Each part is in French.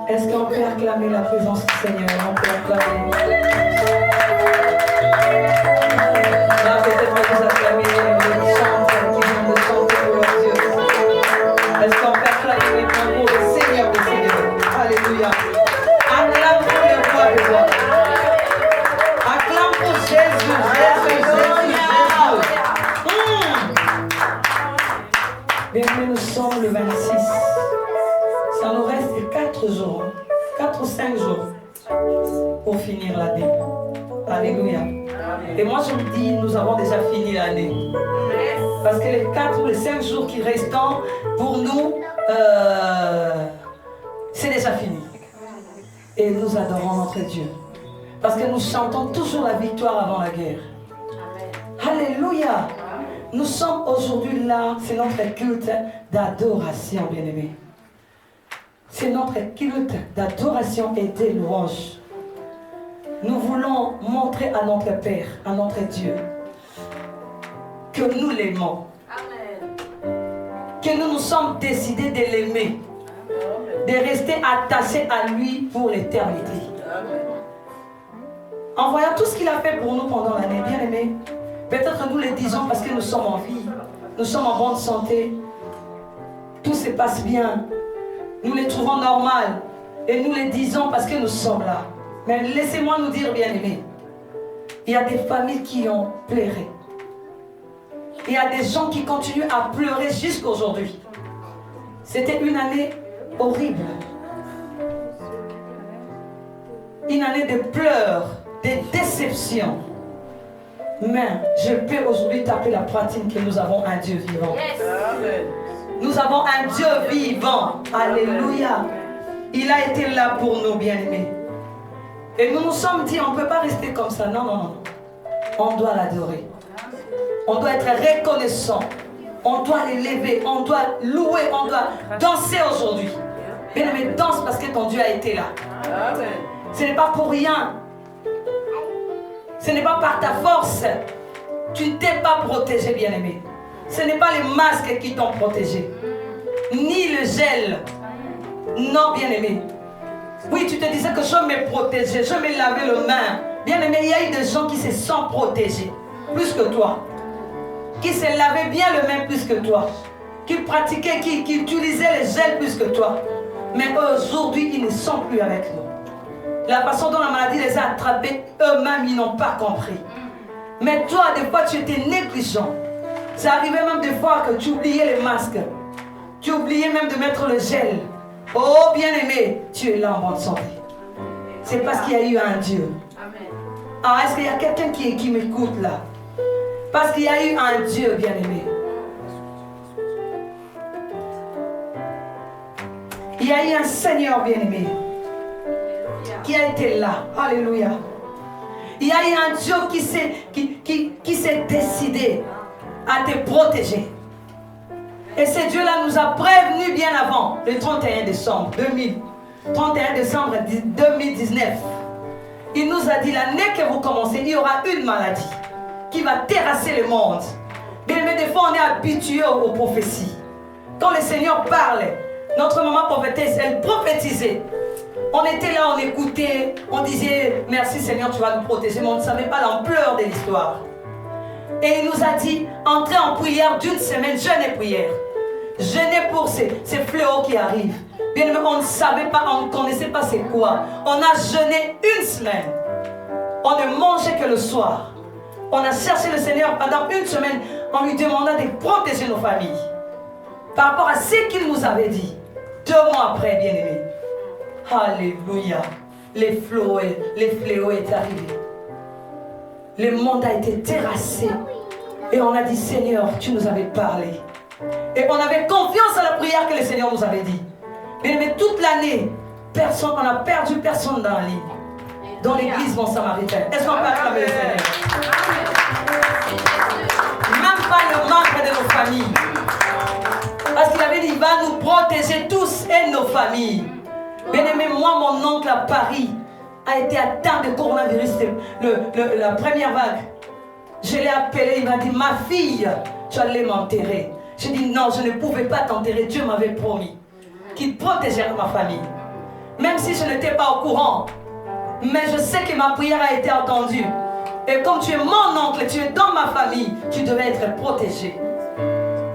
Est-ce qu'on peut acclamer la présence du Seigneur? On peut acclamer. Là, peut-être que vous acclamez les chants qui viennent de chanter pour leur Dieu. Est-ce qu'on peut acclamer maintenant pour le Seigneur des Seigneurs? Alléluia. Acclame pour le roi des rois. Acclame pour Jésus, Jésus, Jésus, Jésus. Bien aimé, nous sommes le 26. Ça nous reste 4 jours, 4 ou 5 jours pour finir l'année. Alléluia. Et moi je me dis, nous avons déjà fini l'année. Parce que les 4 ou les 5 jours qui restent pour nous, c'est déjà fini. Et nous adorons notre Dieu. Parce que nous chantons toujours la victoire avant la guerre. Alléluia. Nous sommes aujourd'hui là, c'est notre culte d'adoration, bien-aimés. C'est notre culte d'adoration et de louange. Nous voulons montrer à notre Père, à notre Dieu, que nous l'aimons. Que nous nous sommes décidés de l'aimer. De rester attachés à lui pour l'éternité. En voyant tout ce qu'il a fait pour nous pendant l'année, bien aimé, peut-être que nous le disons parce que nous sommes en vie, nous sommes en bonne santé, tout se passe bien, nous les trouvons normal et nous les disons parce que nous sommes là. Mais laissez-moi nous dire, bien aimé, il y a des familles qui ont pleuré. Il y a des gens qui continuent à pleurer jusqu'à aujourd'hui. C'était une année horrible. Une année de pleurs, de déceptions. Mais je peux aujourd'hui taper la poitrine que nous avons un Dieu vivant. Yes. Nous avons un Dieu vivant. Alléluia. Il a été là pour nous, bien-aimés. Et nous nous sommes dit, on ne peut pas rester comme ça. Non, non, non. On doit l'adorer. On doit être reconnaissant. On doit l'élever. On doit louer. On doit danser aujourd'hui. Bien-aimé, danse parce que ton Dieu a été là. Ce n'est pas pour rien. Ce n'est pas par ta force. Tu ne t'es pas protégé, bien-aimé. Ce n'est pas les masques qui t'ont protégé. Ni le gel. Non, bien-aimé. Oui, tu te disais que je me protégeais, je me lavais les mains. Bien-aimé, il y a eu des gens qui se sont protégés. Plus que toi. Qui se lavaient bien les mains plus que toi. Qui pratiquaient, qui utilisaient les gels plus que toi. Mais aujourd'hui, ils ne sont plus avec nous. La façon dont la maladie les a attrapés, eux-mêmes, ils n'ont pas compris. Mais toi, des fois, tu étais négligent. Ça arrivait même des fois que tu oubliais les masques. Tu oubliais même de mettre le gel. Oh, bien-aimé, tu es là en bonne santé. C'est parce qu'il y a eu un Dieu. Ah, est-ce qu'il y a quelqu'un qui m'écoute là? Parce qu'il y a eu un Dieu, bien-aimé. Il y a eu un Seigneur, bien-aimé, qui a été là. Alléluia. Il y a eu un Dieu qui s'est décidé à te protéger. Et ce Dieu-là nous a prévenus bien avant, le 31 décembre 2019. Il nous a dit, l'année que vous commencez, il y aura une maladie qui va terrasser le monde. Mais des fois, on est habitué aux prophéties. Quand le Seigneur parle, notre maman prophétesse, elle prophétisait. On était là, on écoutait, on disait, merci Seigneur, tu vas nous protéger, mais on ne savait pas l'ampleur de l'histoire. Et il nous a dit, entrez en prière d'une semaine, jeûne et prière. Jeûnez pour ces fléaux qui arrivent. Bien aimé, on ne savait pas, on ne connaissait pas c'est quoi. On a jeûné une semaine. On ne mangeait que le soir. On a cherché le Seigneur pendant une semaine en lui demandant de protéger nos familles. Par rapport à ce qu'il nous avait dit. 2 mois après, bien aimé. Alléluia. Les fléaux est arrivé. Le monde a été terrassé. Et on a dit, Seigneur, tu nous avais parlé. Et on avait confiance à la prière que le Seigneur nous avait dit. Mais toute l'année, on n'a perdu personne dans la ligne. Dans l'église Bon Samaritain. Est-ce qu'on peut acclamer le Seigneur? Même pas le manque de nos familles. Parce qu'il avait dit, il va nous protéger tous et nos familles. Bien aimé, moi, mon oncle à Paris a été atteint de coronavirus, la première vague. Je l'ai appelé, il m'a dit, ma fille, tu allais m'enterrer. J'ai dit, non, je ne pouvais pas t'enterrer, Dieu m'avait promis qu'il protégerait ma famille. même si je n'étais pas au courant. Mais je sais que ma prière a été entendue. Et comme tu es mon oncle, tu es dans ma famille, tu devais être protégé.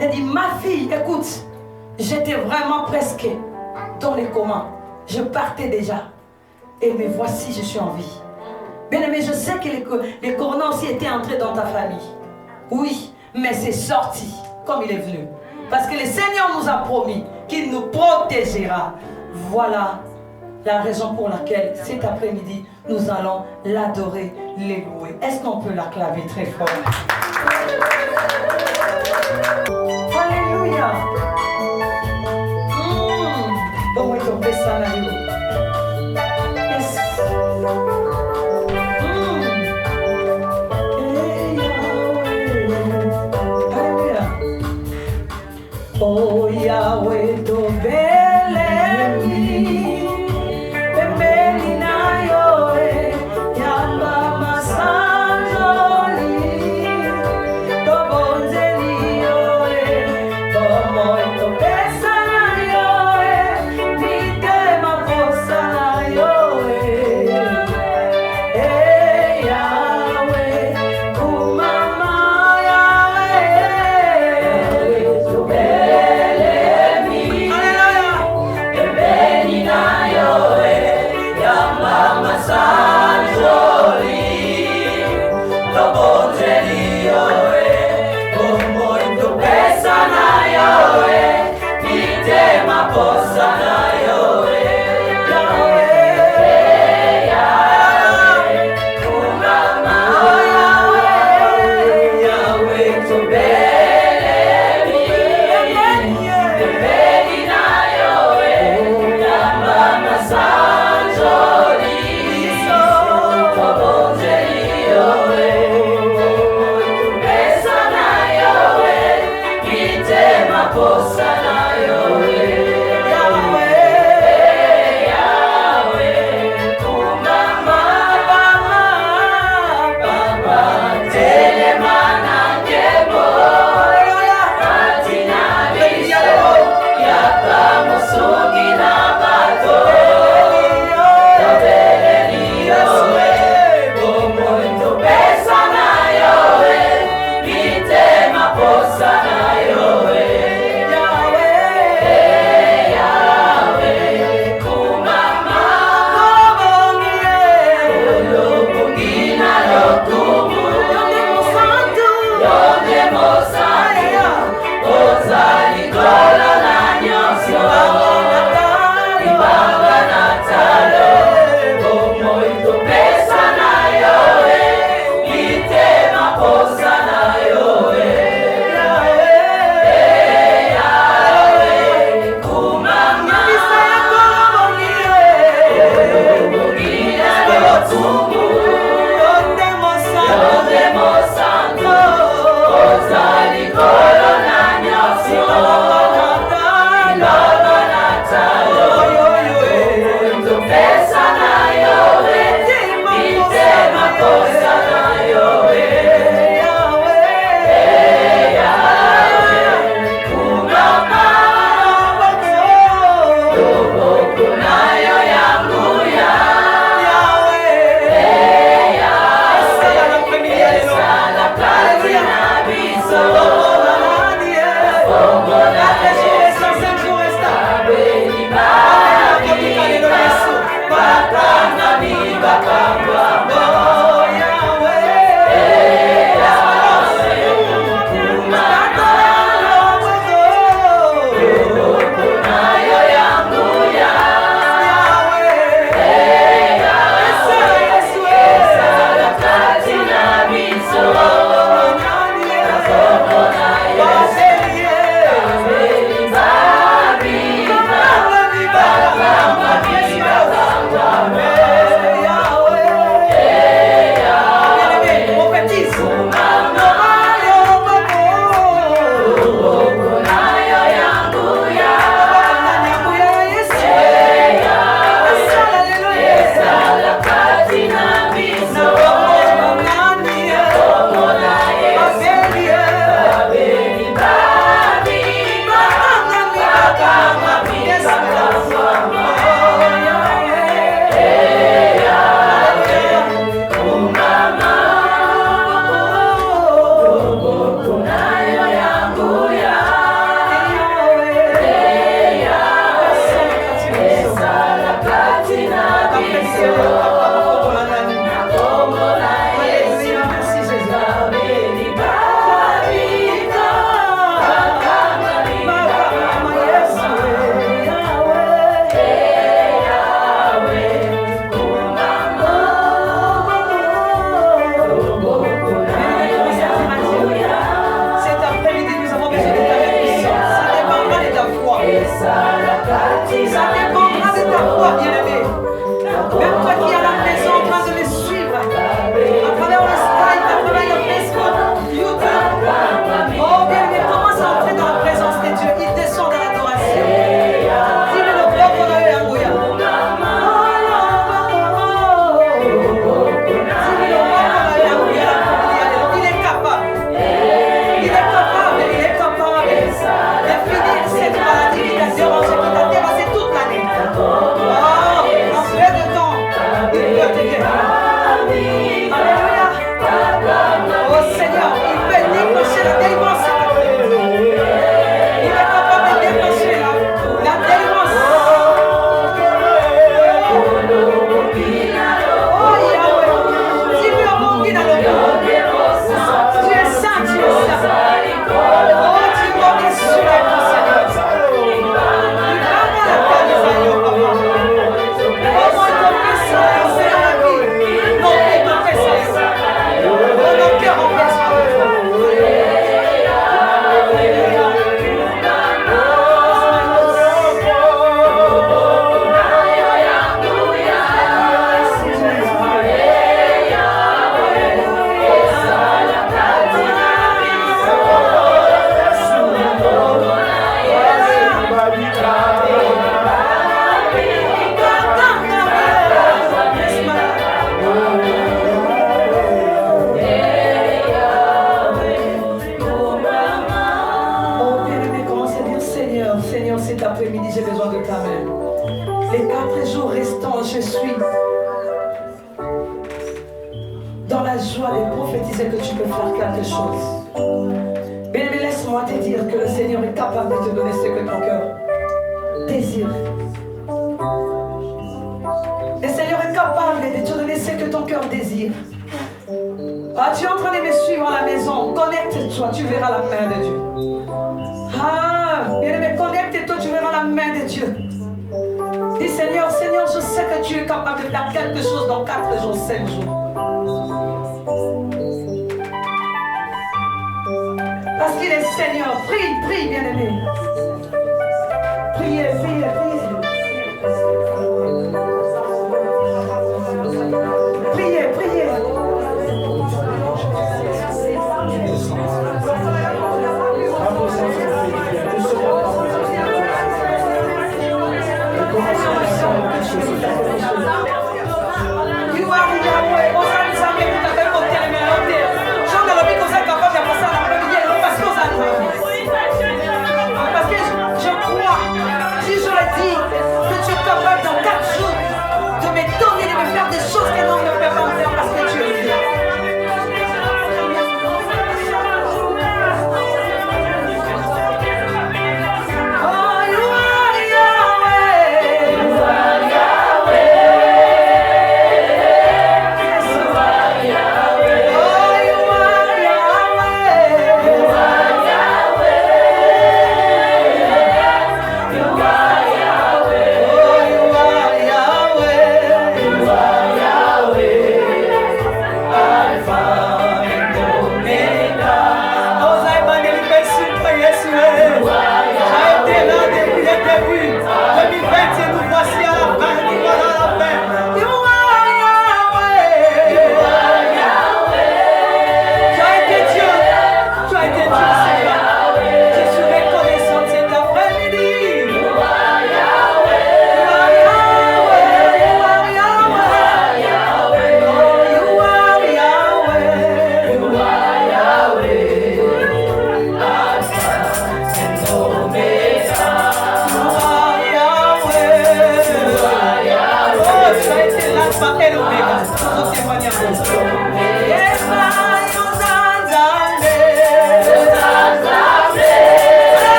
Elle dit, ma fille, écoute, j'étais vraiment presque dans les comas. Je partais déjà. Et me voici, je suis en vie. Bien aimé, je sais que les corona aussi étaient entrés dans ta famille. Oui, mais c'est sorti comme il est venu. Parce que le Seigneur nous a promis qu'il nous protégera. Voilà la raison pour laquelle cet après-midi, nous allons l'adorer, l'égouer. Est-ce qu'on peut l'acclamer très fort? Alléluia. Vamos tomber ça là. Oh Yahweh, do belemi, bembeli na yoe, yamba masanjoli, do bonzeli yoe, do moi do pesa na yoe, mite ma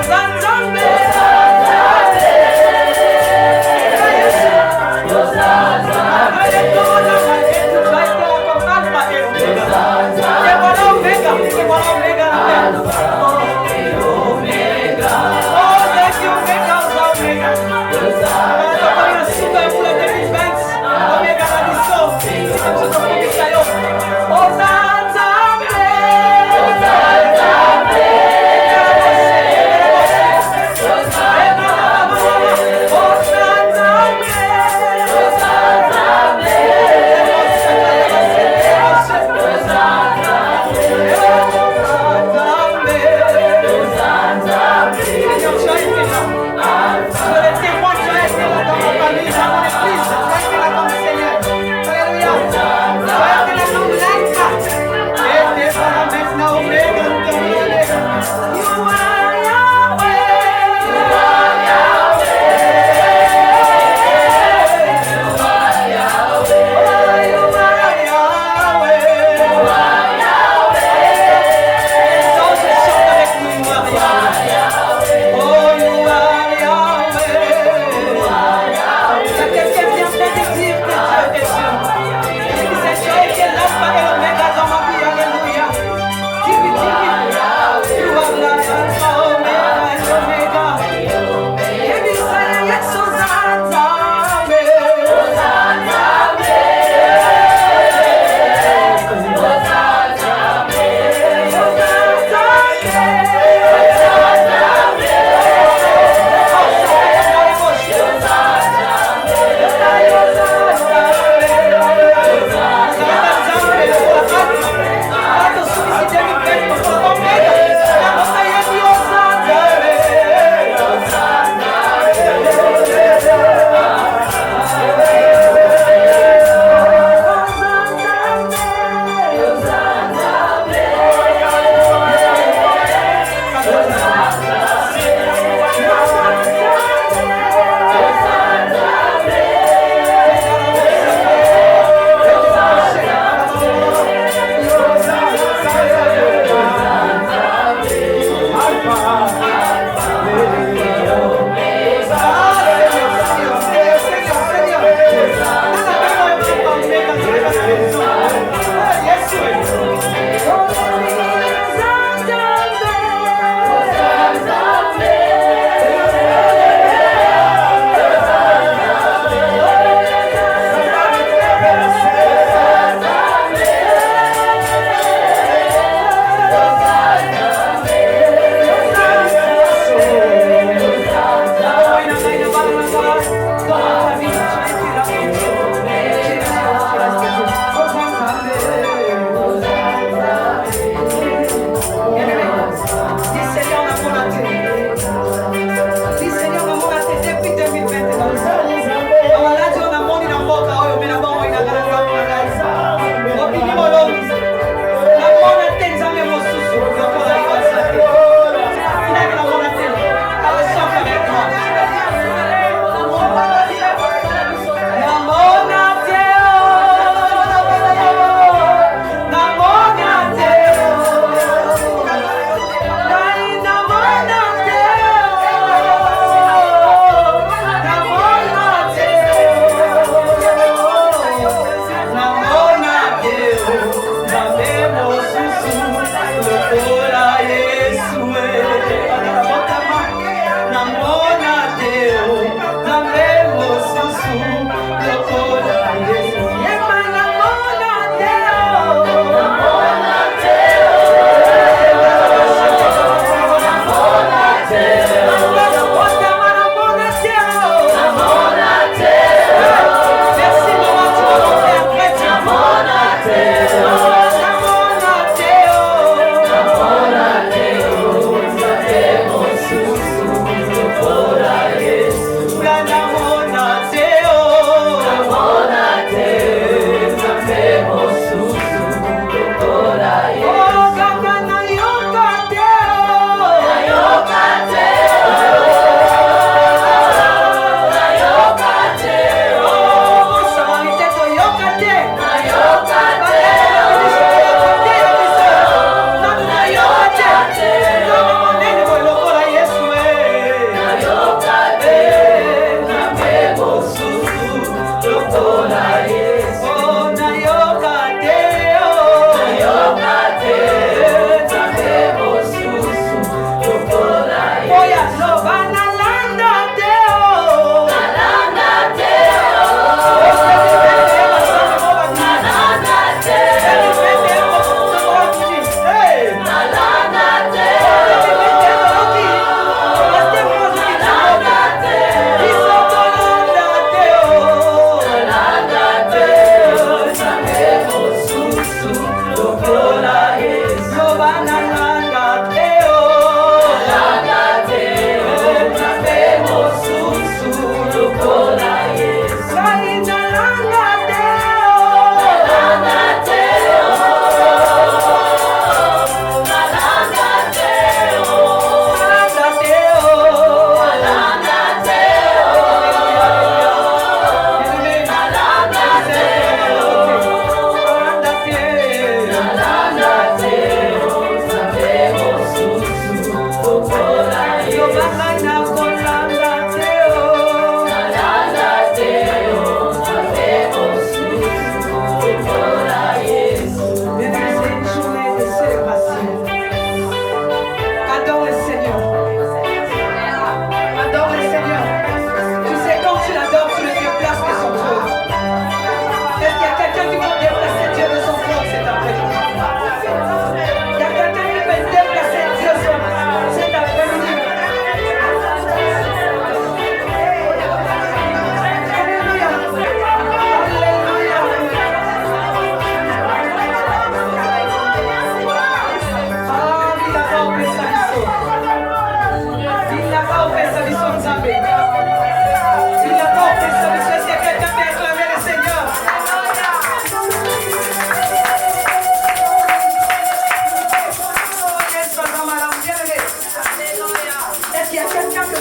Zanzambe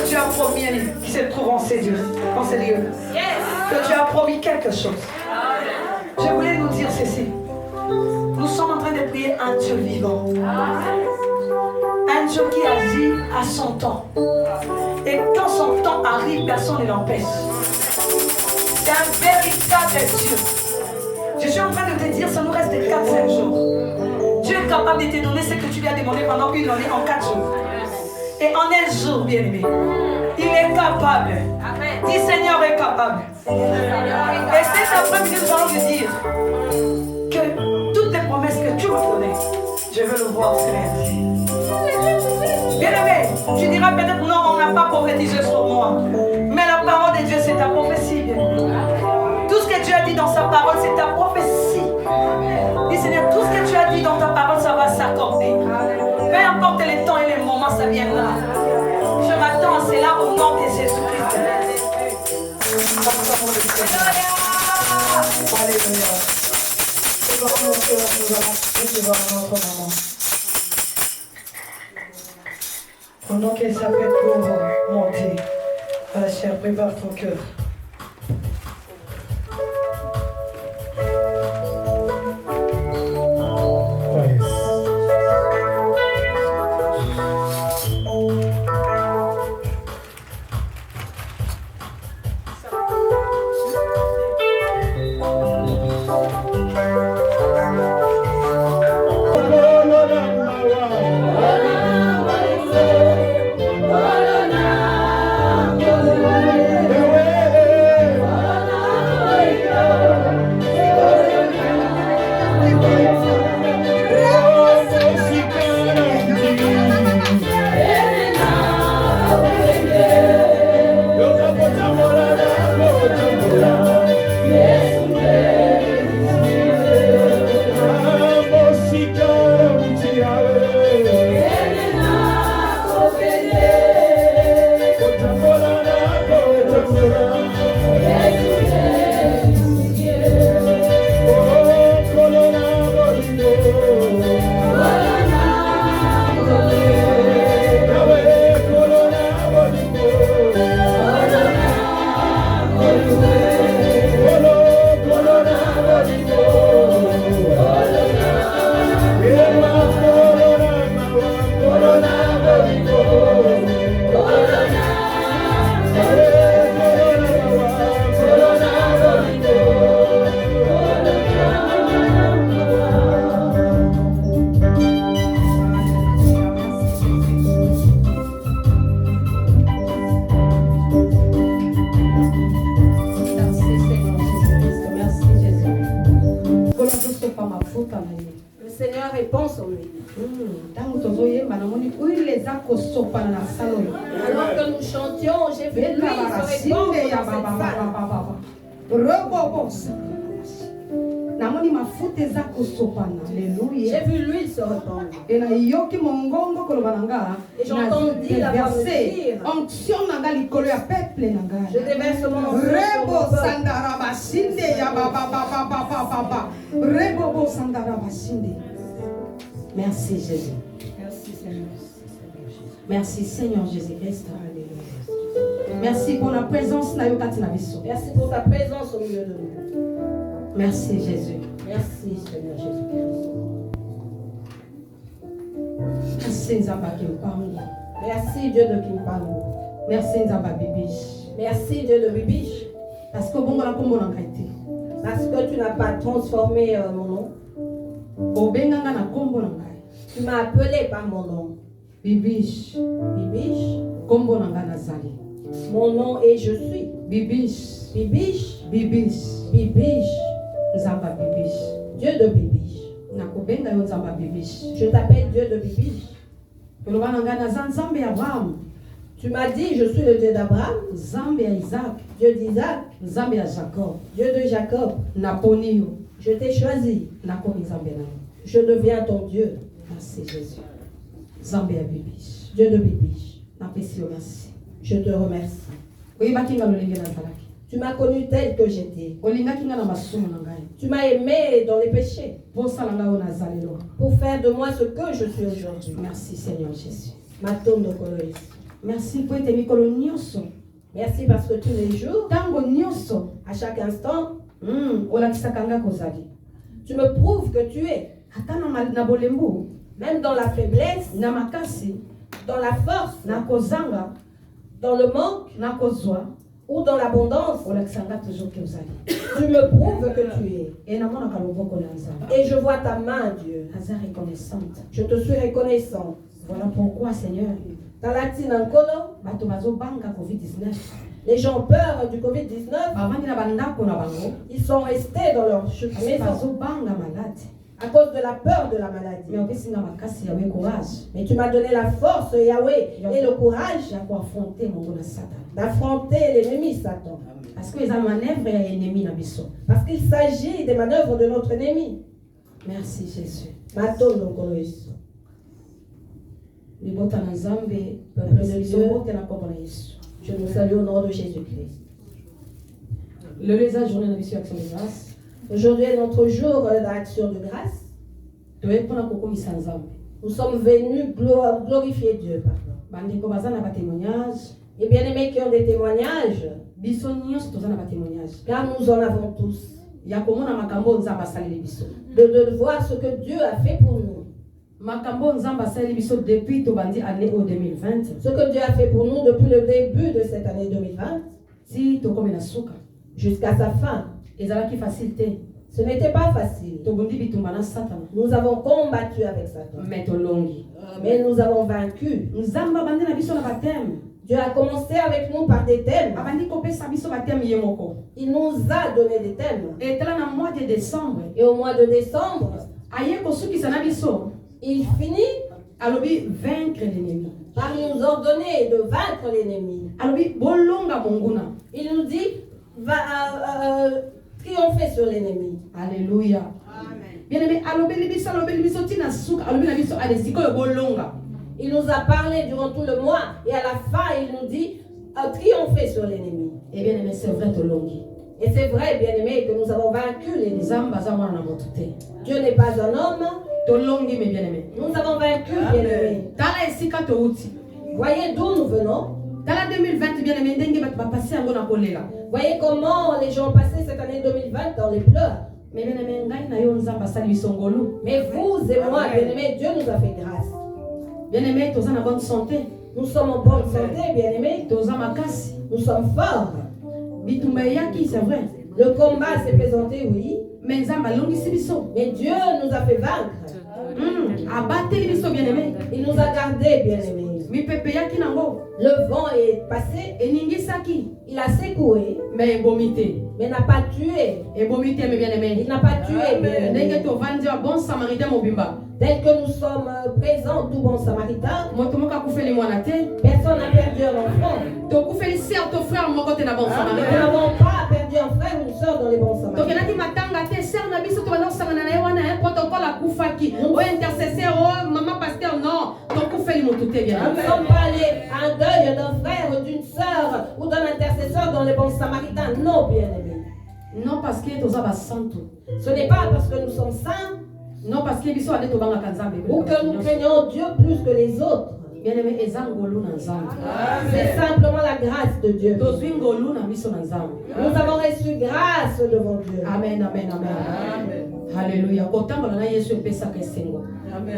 que tu as promis qui se trouve en ces lieux. Que tu as promis quelque chose. Je voulais nous dire ceci. Nous sommes en train de prier un Dieu vivant. Un Dieu qui agit à son temps. Et quand son temps arrive, personne ne l'empêche. C'est un véritable Dieu. Je suis en train de te dire, ça nous reste 4-5 jours. Dieu est capable de te donner ce que tu lui as demandé pendant une année en 4 jours. Et en un jour, bien-aimé, il est capable. Dis Seigneur est capable. Et cet après-midi, nous allons lui dire que toutes les promesses que tu m'as données, je veux le voir faire. Bien-aimé, tu diras peut-être non, on n'a pas prophétisé sur moi. Mais la parole de Dieu, c'est ta prophétie. Tout ce que Dieu a dit dans sa parole, c'est ta prophétie. Dis Seigneur, tout ce que tu as dit dans ta parole, ça va s'accorder. Peu importe les temps et les moments, ça viendra. Je m'attends à cela au nom de Jésus-Christ. Alléluia. C'est dans mon cœur, nous allons prier devant notre maman. Pendant qu'elle s'apprête pour monter, ma chère, prépare ton cœur. Alors que nous chantions, j'ai vu lui se répandre dans cette salle. J'ai vu l'huile se répandre. Et j'ai entendu la voix me dire, je déverse mon onction sur mon peuple. Merci Jésus. Merci Seigneur. Merci Seigneur Jésus-Christ. Merci pour la présence. Merci pour ta présence au milieu de nous. Merci Jésus. Merci Seigneur Jésus-Christ. Merci Nzamba qui me parle. Merci Dieu de qui me parle. Merci Nzamba Bibiche. Merci Dieu de Bibiche. Parce que bon, parce que tu n'as pas transformé mon nom. Tu m'as appelé par mon nom. Bibiche. Bibiche. Mon nom est je suis. Bibiche. Bibiche. Bibiche. Bibiche. Nzamba Bibiche. Dieu de Bibiche. Je t'appelle Dieu de Bibiche. Tu m'as dit je suis le Dieu d'Abraham, Dieu d'Isaac, Dieu de Jacob. Je t'ai choisi. Je deviens ton Dieu. Merci Jésus. Dieu de Bibiche. Je te remercie. Tu m'as connu tel que j'étais. Tu m'as aimé dans les péchés. Pour faire de moi ce que je suis aujourd'hui. Merci Seigneur Jésus. Maton de Coloïs. Merci pour tes mikolo nyonso. Merci parce que tous les jours, Tango nyonso. à chaque instant, Olakisaka nga kozali. tu me prouves que tu es. Ata na bolembu, Même dans la faiblesse, na makasi, dans la force, na kozanga, dans le manque na kozwa, ou dans l'abondance, olakisanga toujours que ozali. tu me prouves que tu es. Et namonaka loboko na Nzambe. Et je vois ta main, Dieu. Aza reconnaissante. Je te suis reconnaissant. Voilà pourquoi, Seigneur, Talatine Nkolo, bato bazobanga COVID-19. les gens ont peur du Covid-19. Bavandi na bandako na bango, Ils sont restés dans leur maison bazobanga malade. à cause de la peur de la maladie. Mais opesinga makasi yawe courage. Mais tu m'as donné la force, Yahweh, et le courage Ya kuaffronter mongo na Satan. d'affronter l'ennemi Satan. Parce que eza manœuvre ya ennemi na biso. Parce qu'il s'agit des manœuvres de notre ennemi. Merci Jésus. Matondo Nkolo Yesu. Libota na Nzambe, Peuple de biso Dieu. bote na kombo na Yesu. Je nous salue au nom de Jésus-Christ. Le leza journée na biso ya action de grâce. Aujourd'hui est notre jour d'action de grâce. Toye pona kokomisa Nzambe. Nous sommes venus glorifier Dieu. Pardon. Bandeko baza na ba témoignage. Et bien-aimés qui ont des témoignages, Biso nyonso toza na ba témoignage. car nous en avons tous, Ya komona makambo Nzambe asaleli biso. de voir ce que Dieu a fait pour nous. Makambo Nzambe asaleli biso depuis tobandi année au 2020. Ce que Dieu a fait pour nous depuis le début de cette année 2020 Si tokomi na suka, jusqu'à sa fin. ezalaki facile te. Ce n'était pas facile. Tobundi bitumba na Satan. Nous avons combattu avec Satan, Mais tolongi. mais nous avons vaincu. Nzambe abandi na biso na bateme. Dieu a commencé avec nous par des thèmes. Abandi kopesa biso bateme ye moko. Il nous a donné des thèmes. Et tala na mois de décembre, Et au mois de décembre, aye kosukisa na biso, il finit alobi vaincre l'ennemi. par nous ordonner de vaincre l'ennemi. Alobi bolonga monguna. Il nous dit, va triompher sur l'ennemi. Alléluia. Bien aimé, alobi biso tina suka, alobi na biso ale sikoyo bolonga. Il nous a parlé durant tout le mois et à la fin, il nous dit, triompher sur l'ennemi. Et bien aimé, c'est vrai tolongi. Et c'est vrai, bien-aimé, que nous avons vaincu l'ennemi. Nzambe aza mwana na moto te. Dieu n'est pas un homme. Tolongi mais bien aimé. Nous avons vaincu, bien-aimé. Tala esika touti. Voyez d'où nous venons. Tala 2020 bien aimé ndenge ba passer yango na kolela. Voyez comment les gens ont passé cette année 2020 dans les pleurs. Mais bien aimé ngai na yo Nzambe asali biso ngolu. Mais vous et moi, bien-aimés, Dieu nous a fait grâce. Bien aimé, toza na bonne santé. Nous sommes en bonne santé, bien-aimés. Toza makasi. Nous sommes forts. Bitumba yaki, c'est vrai. Le combat s'est présenté, oui. Mais Nzambe alongisi biso. Mais Dieu nous a fait vaincre. Abateli biso bien aimé. Il nous a gardés, bien-aimés. Mi pepe yaki nango. Le vent est passé. Eningisaki. Il a secoué, Mais ebomite. mais n'a pas tué. Ebomite mais bien aimé. Il n'a pas tué, bien-aimés. Ndenge tovandi wa bon samaritain mobimba. Tel que nous sommes présents, tout bon samaritain, Moto moka kufeli mwana te. personne n'a perdu un enfant. Tokufeli sœur to frère moko te na bon Nous samaritain. n'avons pas perdu un frère ou une soeur dans les bons samaritains. Tokenaki matanga te sœur na biso to bana sangana na ye wana un protocole akufaki. O intercesseur o maman pasteur non. Tokufeli moto te bien. Nous ne sommes pas allés à un deuil d'un frère ou d'une sœur ou d'un intercesseur dans les bons samaritains. Non, bien-aimés. Non parce que toza ba santo. Ce n'est pas parce que nous sommes saints Non parce que biso ade to banga kanzambe. ou que nous craignons Dieu plus que les autres. Bien aimé ezangolu na nzambe. C'est simplement la grâce de Dieu. Tozwi ngolu na biso na nzambe. Nous avons reçu grâce devant Dieu. Amen, amen, amen. Alléluia. Kotambola na Yesu epesaka esengo.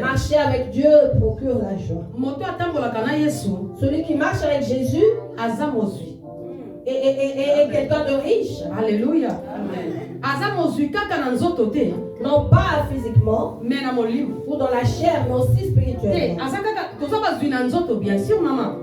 Marcher avec Dieu procure la joie. Moto atambolaka na Yesu Celui qui marche avec Jésus aza mozwi. est quelqu'un de riche. Alléluia. Aza mozwi kaka na nzoto te, Non pas physiquement mais na molimo. ou dans la chair, mais aussi Te spirituellement. aza kaka toza bazwi na nzoto bien sûr maman.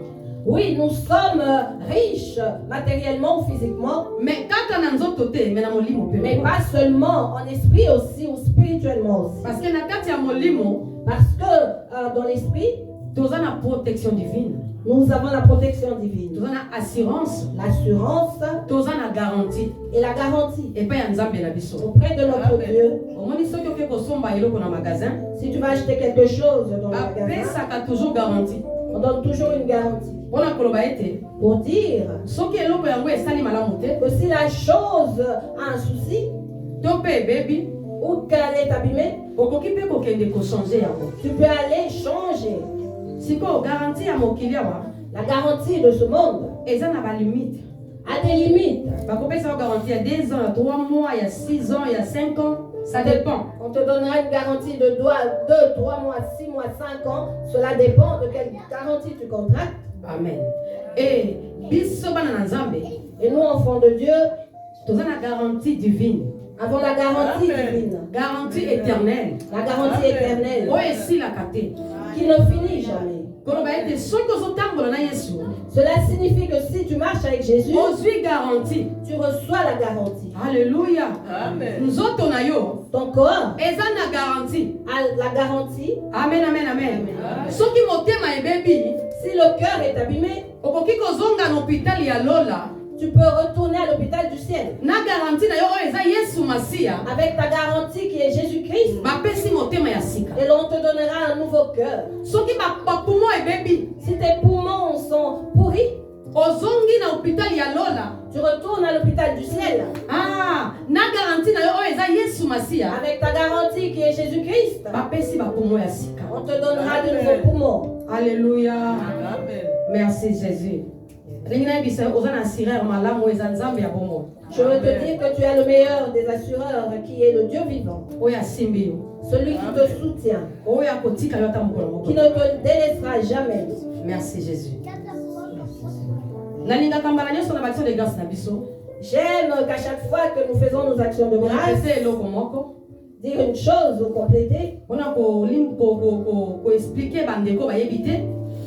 Oui, nous sommes riches matériellement ou physiquement, Mais kaka na nzoto te, mais na molimo mais pe. pas seulement en esprit aussi ou spirituellement aussi. Parce que na kati ya molimo Parce que dans l'esprit, toza na protection divine. nous avons la protection divine, Toza na assurance, l'assurance toza na garantie. et la garantie Epai ya Nzambe na biso. auprès de notre Dieu. Omoni soki oke kosomba eloko na magasin, Si tu vas acheter quelque chose dans le magasin, bapesaka toujours garantie. on donne toujours une garantie Mpona koloba ete pour dire soki eloko yango esali malamu te, que si la chose a un souci to mpe ebebi, ou qu'elle est abîmée, okoki mpe kokende kochange yango. tu peux aller changer. Sikoyo garantie ya mokili awa La garantie de ce monde eza na ba limite. a des limites. Bakopesa garantie il y a 2 ans, il y a 3 mois, il y a 6 ans, il y a 5 ans. Ça dépend. On te donnera une garantie de 2, 3 mois, 6 mois, 5 ans. Cela dépend de quelle garantie tu contractes. Amen. Et biso bana na Nzambe, Et nous, enfants de Dieu, toza na garantie divine. avons la garantie divine, Garantie éternelle. la garantie éternelle, Oyo esilaka te. qui ne finit jamais. Koloba ete soki ozotambola na Yesu, Cela signifie que si tu marches avec Jésus, ozwi garantie. tu reçois la garantie. Alléluia. Amen. Nzoto na yo Ton corps eza na garantie. a la garantie. Amen, amen, amen. Soki motema ebebi, Si le cœur est abîmé, okoki kozonga na hôpital ya Lola, tu peux retourner à l'hôpital du ciel. na garantie na yo oyo eza Yesu Masiya, Avec ta garantie qui est Jésus-Christ. bapesi motema ya sika. Et l'on te donnera un nouveau cœur. Soki bapumo ebebi, Si tes poumons sont pourris, ozongi na hôpital ya Lola, tu retournes à l'hôpital du ciel. na garantie na yo oyo eza Yesu Masiya, Avec ta garantie qui est Jésus-Christ, bapesi bapumo ya sika. on te donnera de nouveaux poumons. Alléluia. Amen. Merci Jésus. Ndenge nayebisa oza na assureur malamu eza Nzambe ya bomoi. Je veux te dire que tu es le meilleur des assureurs, qui est le Dieu vivant. Oyo asimbi yo, Celui qui te soutient, oyo akotika yo ata mokolo moko. qui ne te délaissera jamais. Merci Jésus. Nalingaka mbala nyonso na baction de grâce na biso, J'aime qu'à chaque fois que nous faisons nos actions de grâce, opesa eloko moko dire une chose ou compléter, mpona koexplike bandeko bayebi te,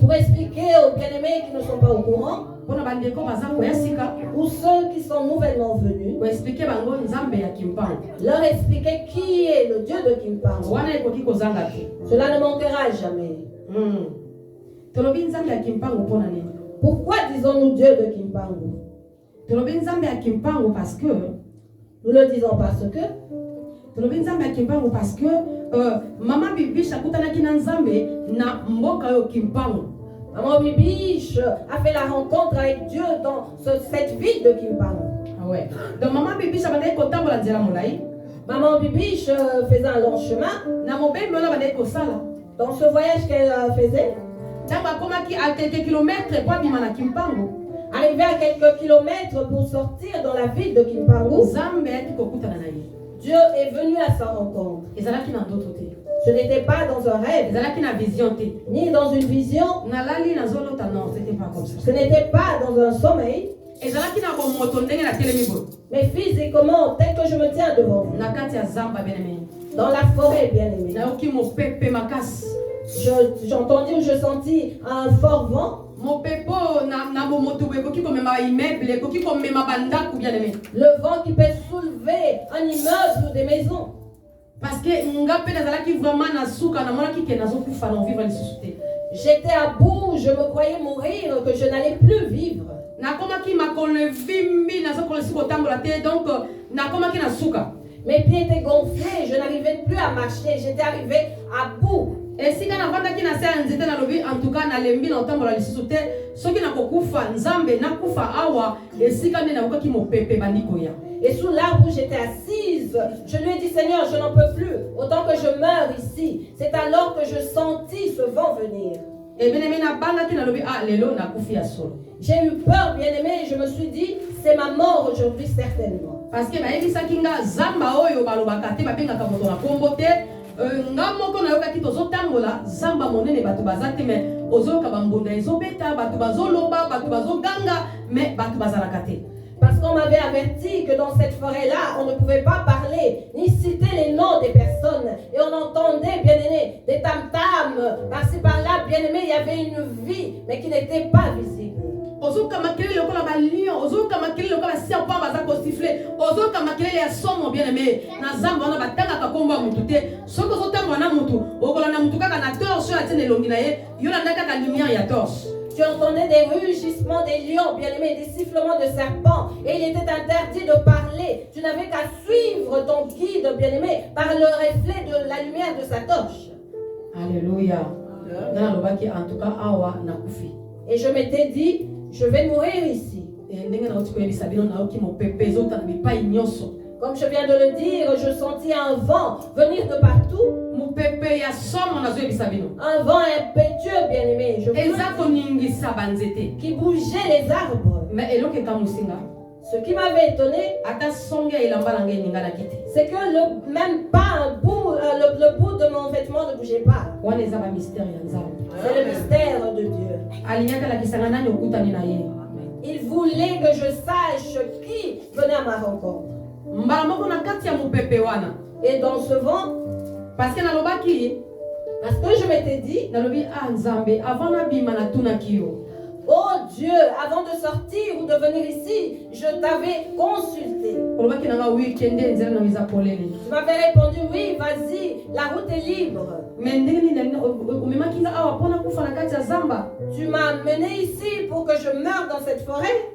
pour expliquer aux bien-aimés qui ne sont pas au courant, mpona bandeko baza koya sika, ou ceux qui sont nouvellement venus, koexplike bango Nzambe ya kimpango. leur expliquer qui est le Dieu de Kimpango. Wana ekoki kozanga te. Cela ne manquera jamais. Tolobi Nzambe ya kimpango mpona nini? Pourquoi disons-nous Dieu de Kimpango? Tolobi Nzambe ya kimpango parce que Nous le disons parce que tolobi Nzambe ya kimpango parce que mama Bibisha akutanaki na Nzambe na mboka yo kimpango. Maman Bibiche a fait la rencontre avec Dieu dans cette ville de Kimpango. Ah ouais. Donc maman Bibisha bandaki kotambola nzela molai. Maman Bibiche faisait un long chemin. Na mobembe wana bandaki kosala. Dans ce voyage qu'elle faisait, Ntango akomaki à quelques kilomètres po abima na kimpango, arrivé à quelques kilomètres pour sortir dans la ville de Kimpango, Nzambe ayaki kokutana na ye. Dieu est venu à sa rencontre. Ezalaki na ndoto te, Ce n'était pas dans un rêve, ezalaki na vision te, ni dans une vision, nalali nazolota, non, c'était pas comme ça. ce n'était pas dans un sommeil, Ezalaki na bomoto ndenge na telemi boye, mais physiquement, tel que je me tiens devant vous, na kati ya zamba bien-aimé, dans la forêt, bien-aimé. nayoki mopepe makasi. J'ai entendu ou je sentis un fort vent. Mopepo na bomoto boye ekoki komema immeuble, ekoki komema bandako bien-aimé. Le vent qui peut soulever un immeuble ou des maisons. Parce que nga pe nazalaki vraiment na suka namonaki ke nazokufa na vivre lisusu te. J'étais à bout, je me croyais mourir, que je n'allais plus vivre. Nakomaki makolo evimbi nazokola siko tambola te, donc nakomaki na suka. Mes pieds étaient gonflés, je n'arrivais plus à marcher, j'étais arrivé à bout. Esika navandaki na se ya nzete nalobi en tout cas nalembi na otambola lisusu te, soki nakokufa Nzambe nakufa awa esika nde nakokaki mopepe bandi koya. Et sous l'arbre où j'étais assise, je lui ai dit, Seigneur, je n'en peux plus, autant que je meurs ici. C'est alors que je sentis ce vent venir. Et bien-aimé nabandaki nalobi ah lelo nakufi ya solo. J'ai eu peur, bien-aimé, et je me suis dit, c'est ma mort aujourd'hui certainement. Parce que bayebisaki nga zamba oyo balobaka te babengaka moto na kombo te. Nga moko nayokaki tozotambola zamba monene bato baza te, mais ozoyoka bambunda ezobeta, bato bazoloba, bato bazoganga, mais bato bazalaka te. Parce qu'on m'avait averti que dans cette forêt-là, on ne pouvait pas parler, ni citer les noms des personnes. Et on entendait, bien-aimé, des tam-tams, par-ci par-là, bien-aimé, il y avait une vie, mais qui n'était pas visible. Ozoka makelele lokola ba lion, ozoka makelele lokola serpent baza ko siffler, ozoka makelele ya somo bien-aimé. Na zamba wana batanga ka komba mutu te. Soko zotamba na mutu, okola na mutu kaka na torche la tene longi na ye, yo na ndaka ka lumière ya torche. Tu entendais des rugissements des lions, bien-aimés, des sifflements de serpents. Et il était interdit de parler. Tu n'avais qu'à suivre ton guide, bien-aimé, par le reflet de la lumière de sa torche. Alléluia. En tout cas, awa na kufi. Et je m'étais dit, je vais mourir ici. Comme je viens de le dire, je sentis un vent venir de partout. Un vent impétueux, bien-aimé. Qui bougeait les arbres. Ce qui m'avait étonné, c'est que même pas le bout de mon vêtement ne bougeait pas. C'est le mystère de Dieu. Il voulait que je sache qui venait à ma rencontre. Et dans ce vent, parce que je m'étais dit, oh Dieu, avant de sortir ou de venir ici, je t'avais consulté. Tu m'avais répondu, oui, vas-y, la route est libre. Tu m'as mené ici pour que je meure dans cette forêt.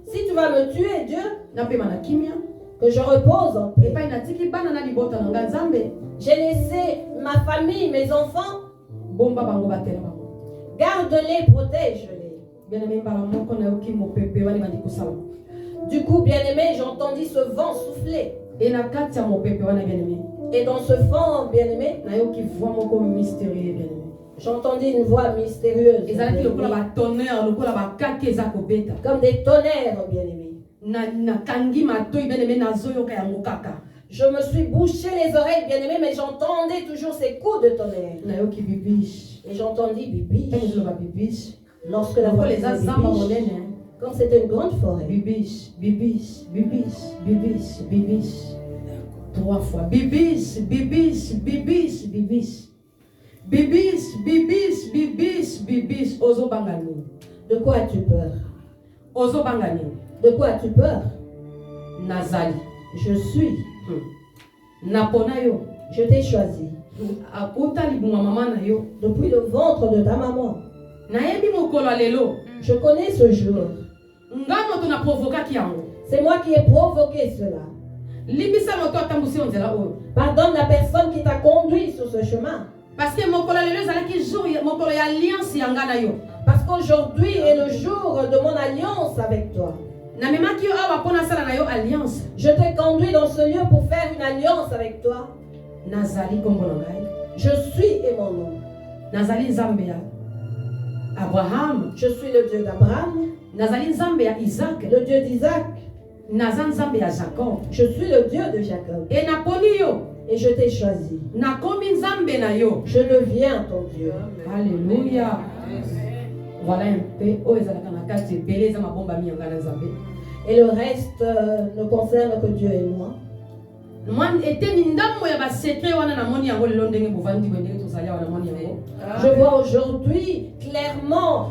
Si tu vas me tuer, Dieu, que je repose en paix. J'ai laissé ma famille, mes enfants. Garde-les, protège-les. Du coup, bien-aimé, j'entendis ce vent souffler. Et dans ce vent, bien-aimé, j'entendis une voix mystérieuse. Comme des tonnerres, bien-aimé. Je me suis bouché les oreilles, bien-aimé, mais j'entendais toujours ces coups de tonnerre. Et j'entendis bibiche. Lorsque la voix disait bibiche, quand c'était une grande forêt. Bibiche. 3 fois. Bibiche. Ozo bangani. De quoi as-tu peur? Ozo bangani. De quoi as-tu peur? Nazali. Je suis. Naponayo. Je t'ai choisi. Depuis le ventre de ta maman. Je connais ce jour. C'est moi qui ai provoqué cela. Pardonne la personne qui t'a conduit sur ce chemin. Parce qu'aujourd'hui est le jour de mon alliance avec toi. Je te conduis dans ce lieu pour faire une alliance avec toi. Je suis et mon nom. Abraham. Je suis le Dieu d'Abraham. Le Dieu d'Isaac. Je suis le Dieu de Jacob. Et je t'ai choisi. Je deviens ton Dieu. Alléluia. Voilà un peu. Et le reste ne concerne que Dieu et moi. Je vois aujourd'hui clairement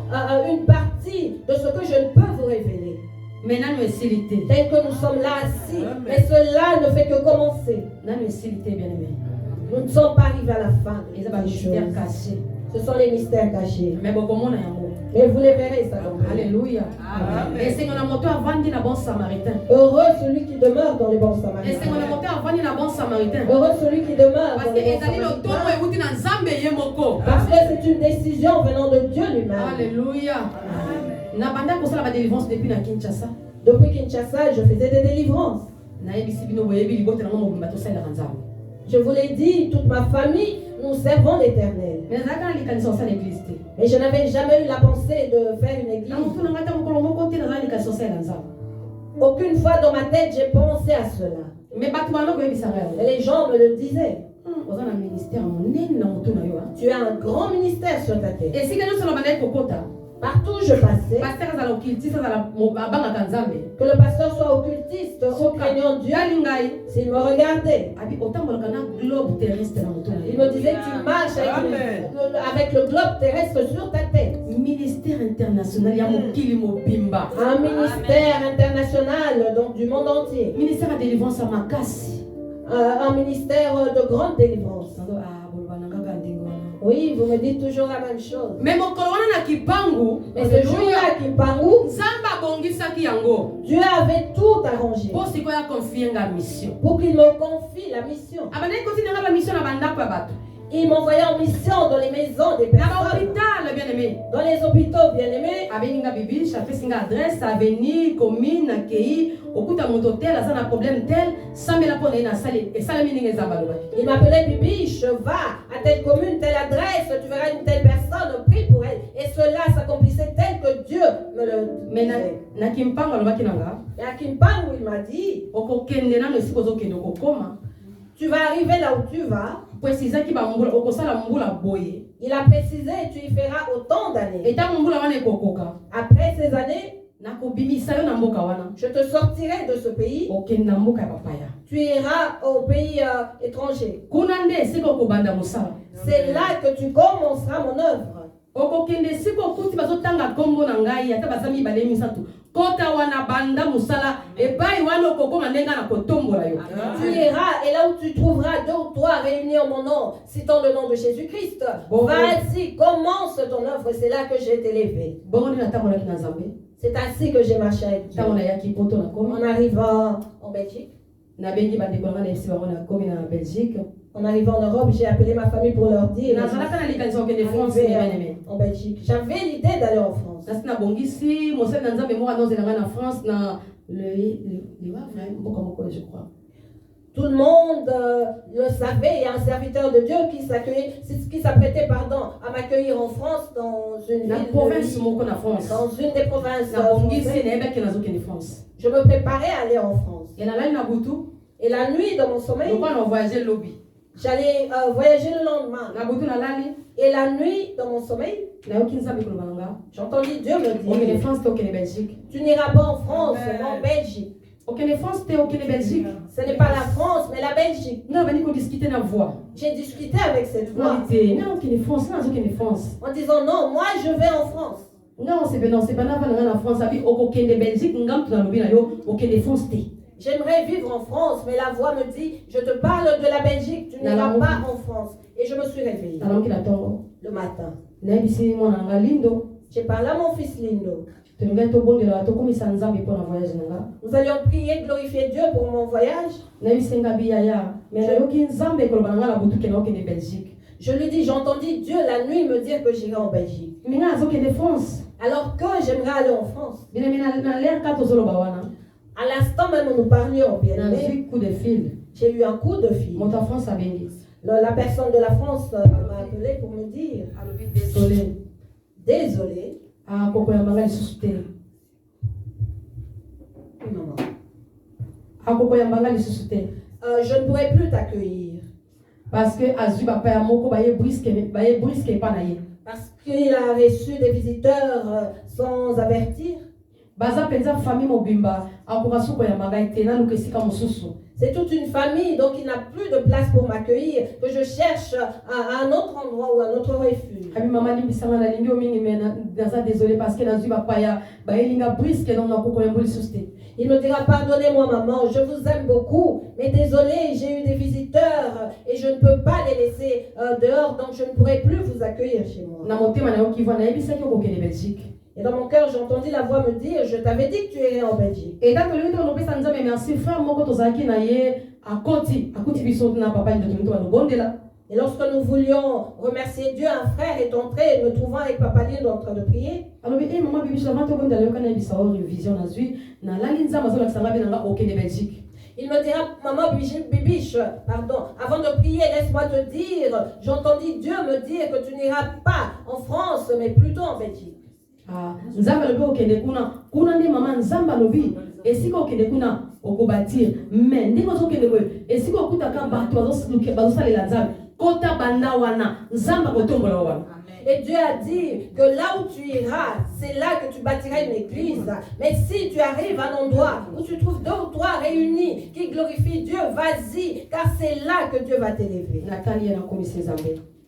une partie de ce que je ne peux vous révéler. Tel que nous sommes là assis, mais cela ne fait que commencer. Nous ne sommes pas arrivés à la fin des choses. Ce sont les mystères cachés. Mais vous les verrez, ça. Alléluia. Heureux celui qui demeure dans les bons samaritains. Heureux celui qui demeure dans les bons samaritains. Parce que c'est une décision venant de Dieu lui-même. Alléluia. Depuis Kinshasa, je faisais des délivrances. Je vous l'ai dit, toute ma famille, nous servons l'Éternel. Mais je n'avais jamais eu la pensée de faire une église. Aucune fois dans ma tête, j'ai pensé à cela. Et les gens me le disaient. Tu as un grand ministère sur ta tête. Partout où je passais, que le pasteur soit occultiste ou craignant Dieu, s'il me regardait, il me disait tu marches avec le globe terrestre sur ta tête. Ministère international, un ministère international donc du monde entier. Ministère de délivrance à Makassi. Un ministère de grande délivrance. Oui, vous me dites toujours la même chose. Mais ce jour-là à Kimpangu, Dieu avait tout arrangé pour qu'il me confie la mission. Il m'envoyait en mission dans les maisons des Na personnes, hôpital bien-aimé. dans les hôpitaux bien-aimés. Abeninga bibi, chaque singa adresse, avenue, commune, accueilli, okuta mon hôtel, ça na problème tel, ça me la pone na salle et ça la mininga zabalo. Il m'appelait Bibiche, va à telle commune, telle adresse, tu verras une telle personne, prie pour elle. Et cela s'accomplissait tel que Dieu me le Mais disait. na kimpanga lo bakinanga, Et à Kimpang, il m'a dit, okokende na no sikozo kende okoma. tu vas arriver là où tu vas. Précisa ki ba mbula okosala mbula boye. Il a précisé, tu y feras autant d'années. Et ta mbula wana ekokoka. Après ces années, Na ko bimisa yo na mboka wana. je te sortirai de ce pays. Okende na mboka ya papaya. Tu iras au pays étranger. Kuna nde siko kobanda mosala. C'est là que tu commenceras mon œuvre. Okokende siko kuti bazotanga kombo na ngai ata bazami bale misatu. Kota wana banda musala epai wana okokoma ndenga na kotombola yo. Tu iras et là où tu trouveras 2 ou 3 réunis en mon nom, citant le nom de Jésus-Christ. Bon, vas-y, commence ton œuvre. C'est là que j'ai été élevé. Bongo na tamola ki na Nzambe. C'est ainsi que j'ai marché avec Dieu. Tamola ya ki poto na komi. En arrivant en Belgique, Na bengi bandeko na FC bango na komi na Belgique. en arrivant en Europe, j'ai appelé ma famille pour leur dire. Na zalaka na likanisa okende France Arrivé, ni bien-aimé. en Belgique. J'avais l'idée d'aller en France. Nasi na bongisi mosali na Nzambe mo anonze na France na le Havre mboka moko je crois. Tout le monde le savait. Il y a un serviteur de Dieu qui s'apprêtait à m'accueillir en France dans une Na ville province moko na France. dans une des provinces Na bongisi françaises. na yebaki na zokende France. Je me préparais à aller en France. Et na lali na butu Et la nuit, dans mon sommeil, donc on a voyagé lobby. j'allais voyager le lendemain. Na butu na lali Et la nuit, dans mon sommeil, na yoki Nzambe koloba nanga. j'entendis Dieu me Okende dire, France te okende Belgique. tu n'iras pas en France, mais en Belgique. Okende France te okende Belgique. Ce n'est pas la France, mais la Belgique. Na bani ko discuter na voix. J'ai discuté avec cette voix Non te na okende France na okende France. en disant non, moi je vais en France. Non c'est pas na na France abi okende Belgique ngam tu na lobi na yo okende France te. J'aimerais vivre en France, mais la voix me dit, je te parle de la Belgique, tu n'iras pas en France. Et je me suis réveillée Na longi na tongo. le matin. Na bisi mo na ngalindo. J'ai parlé à mon fils Lindo. Te ngai to bondela to komisa Nzambe pour na voyage nanga. Nous allions prier, glorifier Dieu pour mon voyage. Na bisi ngabi ya. Mais na yoki Nzambe koloba nanga la butu kena okende Belgique. Je lui dis, j'ai entendu Dieu la nuit me dire que j'irai en Belgique. Minga azokende France. Alors que j'aimerais aller en France. Bina mina na l'air ka tozoloba wana. À l'instant même où nous parlions, bien Na aimé, zui coup de fil. j'ai eu un coup de fil. Moto en France abengi. La personne de la France m'a appelé pour me dire, Désolé. désolé, Ah koko ya manga lisusu te. maman, Ah koko ya manga lisusu te. je ne pourrai plus t'accueillir. Parce que azui papa ya moko baye brisque pa na ye. Parce qu'il a reçu des visiteurs sans avertir. Baza penza famille mobimba akura suko ya manga itena lukesika mosusu. C'est toute une famille, donc il n'a plus de place pour m'accueillir, que je cherche à un autre endroit ou un autre refuge. Abi mama limbisanga na lingi omingi mena naza désolé parce que nazui papa ya baye linga brisque non na koko ya mboli suste. Il me dira, pardonnez-moi maman, je vous aime beaucoup, mais désolé, j'ai eu des visiteurs et je ne peux pas les laisser dehors, donc je ne pourrai plus vous accueillir chez moi. Na motema na yoki vana yebisa ki okokende Belgique. Et dans mon cœur, j'ai entendu la voix me dire, je t'avais dit que tu irais en Belgique. Et tant que le temps lopesa Nzambe merci frère moko tozaki na ye akuti biso na papa ndoto mito no bondela. Et lorsque nous voulions remercier Dieu, un frère est entré, me trouvant avec Papa Lindo en train de prier. Alors maman bibi avant to bondela yokana bisa o révision na zui na lali Nzambe zo lakisanga be na okende Belgique. Il me dira, maman Bibiche, pardon, avant de prier, laisse-moi te dire, j'ai entendu Dieu me dire que tu n'iras pas en France, mais plutôt en Belgique. Ah, Nzambe lobi okende kuna ndi mama Nzambe lobi esika okende kuna okobatir mais ndi ko okende boye esika okutaka bato bazosalela Nzambe kota banda wana Nzambe kotombola wana. Et Dieu a dit que là où tu iras, c'est là que tu bâtiras une église. Mais si tu arrives à un endroit où tu trouves 2 ou 3 réunis qui glorifient Dieu, vas-y, car c'est là que Dieu va t'élever.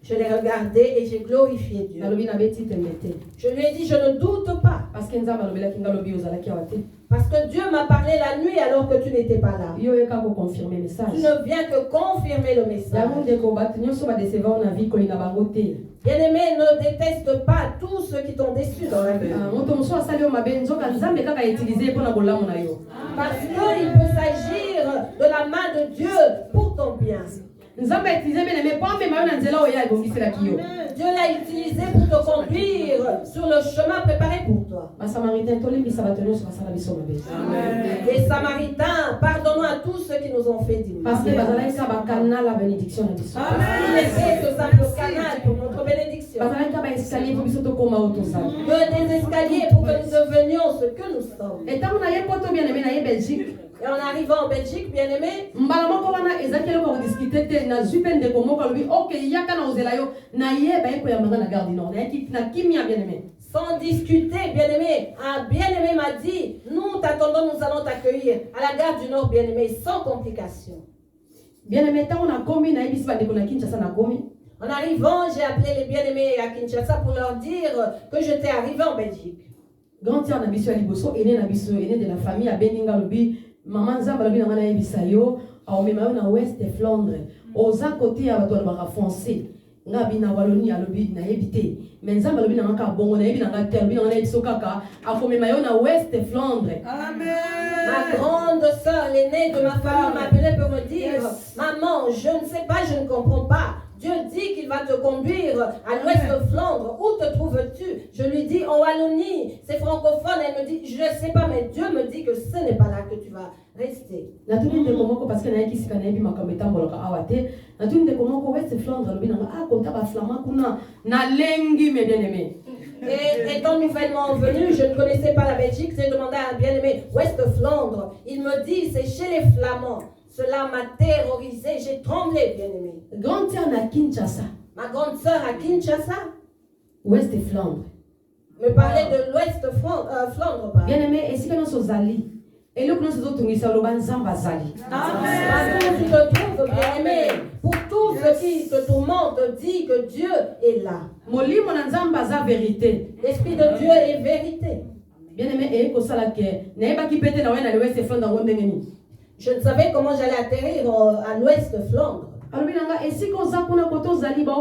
Je l'ai regardé et j'ai glorifié Dieu. Je lui ai dit, je ne doute pas. Parce que Dieu m'a parlé la nuit alors que tu n'étais pas là. Tu ne viens que confirmer le message. Bien-aimé, ne déteste pas tous ceux qui t'ont déçu dans la vie. Parce qu'il peut s'agir de la main de Dieu pour ton bien. Dieu l'a utilisé pour te conduire sur le chemin préparé pour toi. Les Samaritains, pardonnons à tous ceux qui nous ont fait du mal. Il était ce simple canal pour notre bénédiction. Des escaliers pour que nous devenions ce que nous sommes. Et en arrivant en Belgique, bien aimé, sans discuter, bien aimé, un bien aimé m'a dit, nous t'attendons, nous allons t'accueillir à la gare du Nord, bien aimé, sans complication. Bien aimé, en arrivant, j'ai appelé les bien-aimés à Kinshasa pour leur dire que j'étais arrivé en Belgique. Grand sœur Nabiso Aliboso, aîné de la famille à Beninga Lobi, maman Zambalobi na ngana Ebisayo, a omema na ouest de Flandre, aux à côté à Batoualbara français, Nabi na Wallonie à Lobi na Ebité, mais Zambalobi na ngaka bongo na Ebi na ngaka terbi na Ebiso kaka, a omema na ouest de Flandre. Amen. Ma grande sœur, l'aînée de ma famille m'appelait pour me dire, maman, je ne sais pas, je ne comprends pas. Dieu dit qu'il va te conduire à l'ouest de Flandre. Où te trouves-tu? Je lui dis en Wallonie. C'est francophone. Elle me dit, je ne sais pas, mais Dieu me dit que ce n'est pas là que tu vas rester. Et étant nouvellement venu, je ne connaissais pas la Belgique. J'ai demandé à un bien-aimé, ouest de Flandre. Il me dit, c'est chez les Flamands. Cela m'a terrorisé, j'ai tremblé, bien-aimé. Grande sœur à Kinshasa. Ma grande sœur à Kinshasa. Ouest de Flandre. Me parlait de l'ouest de Flandre. Bien-aimé, et si nous sommes allés, et nous sommes tous sur le Banzamba Zali. Amen. Tu te trouves, bien-aimé, pour tous ceux qui te tourmentent, dis que Dieu est là. L'Esprit de Dieu est vérité. Bien-aimé, et que ça là que n'est pas qui pète dans l'ouest de Flandre. Je ne savais comment j'allais atterrir à l'ouest de Flandre. Et si on a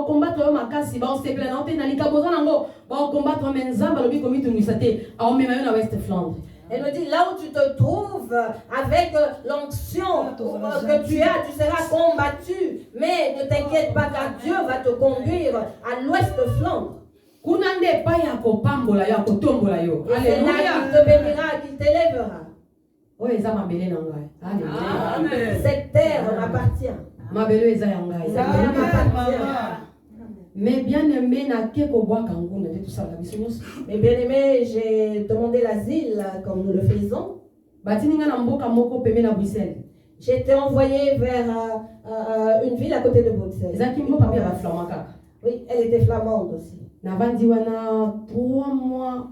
combattre makasi ba se plana on na likaboza nango ba combattre menzamba lobi komite ngusate a on mema na ouest Flandre. Elle me dit, là où tu te trouves, avec l'onction que tu as, tu seras combattu. Mais ne t'inquiète pas, car Dieu va te conduire à l'ouest de Flandre. Et c'est là qu'il te bénira, qu'il t'élèvera. Cette terre m'appartient. Cette terre m'appartient. Mais bien aimé, mais bien aimé, j'ai demandé l'asile comme nous le faisons. J'ai été envoyé vers une ville à côté de Bruxelles. Oui, elle était flamande aussi. 3 mois.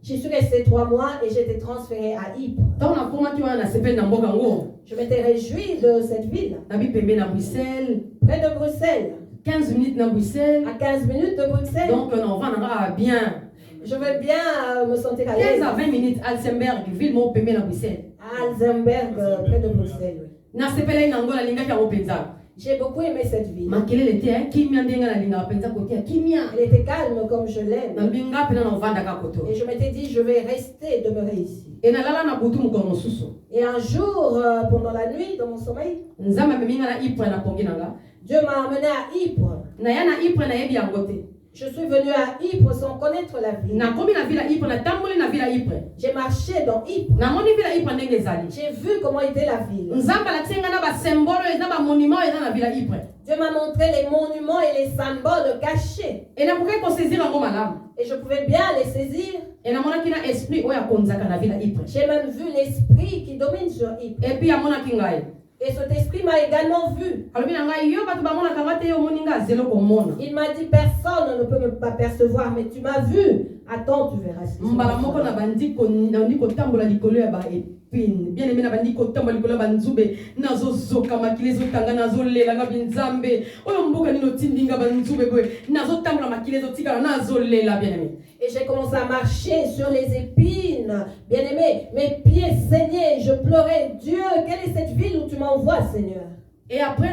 J'y suis restée 3 mois et j'ai été transférée à Ypres. Je m'étais réjouie de cette ville. Près de Bruxelles. 15 minutes à Bruxelles. À 15 minutes de Bruxelles. Donc on va bien. Je veux bien me sentir à l'aise. 15 à 20 minutes à Alsemberg, ville mon pemé à Bruxelles. À Alsemberg, près de Bruxelles. J'ai beaucoup aimé cette ville. Elle était calme comme je l'aime. Et je m'étais dit, je vais rester demeurer ici. Et un jour, pendant la nuit, dans mon sommeil, Dieu m'a amené à Ypres. Je suis venu à Ypres sans connaître la ville. J'ai marché dans Ypres. J'ai vu comment était la ville. Dieu m'a montré les monuments et les symboles cachés. Et je pouvais bien les saisir. J'ai même vu l'esprit qui domine sur Ypres. Et cet esprit m'a également vu. Il m'a dit, personne ne peut m'apercevoir, mais tu m'as vu. Attends, tu verras. Bien aimé, et j'ai commencé à marcher sur les épines. Bien aimé, mes pieds saignaient, je pleurais. Dieu, quelle est cette ville où tu m'envoies, Seigneur? Et après,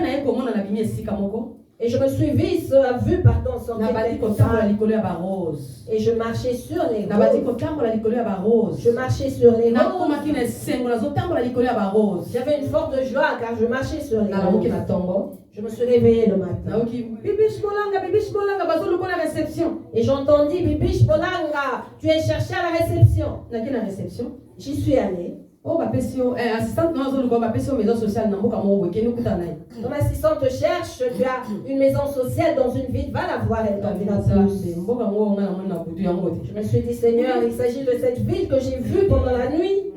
Et je me suis vu sortir et je marchais sur les roses. Je marchais sur les roses. J'avais une forte joie car je marchais sur les roses. Je me suis réveillée le matin. Et j'entendis Bibish Bolanga, tu es cherché à la réception. J'y suis allée. Ton assistante te cherche, tu as une maison sociale dans une ville, va la voir, elle t'en dira plus. Je me suis dit, Seigneur, il s'agit de cette ville que j'ai vue pendant la nuit.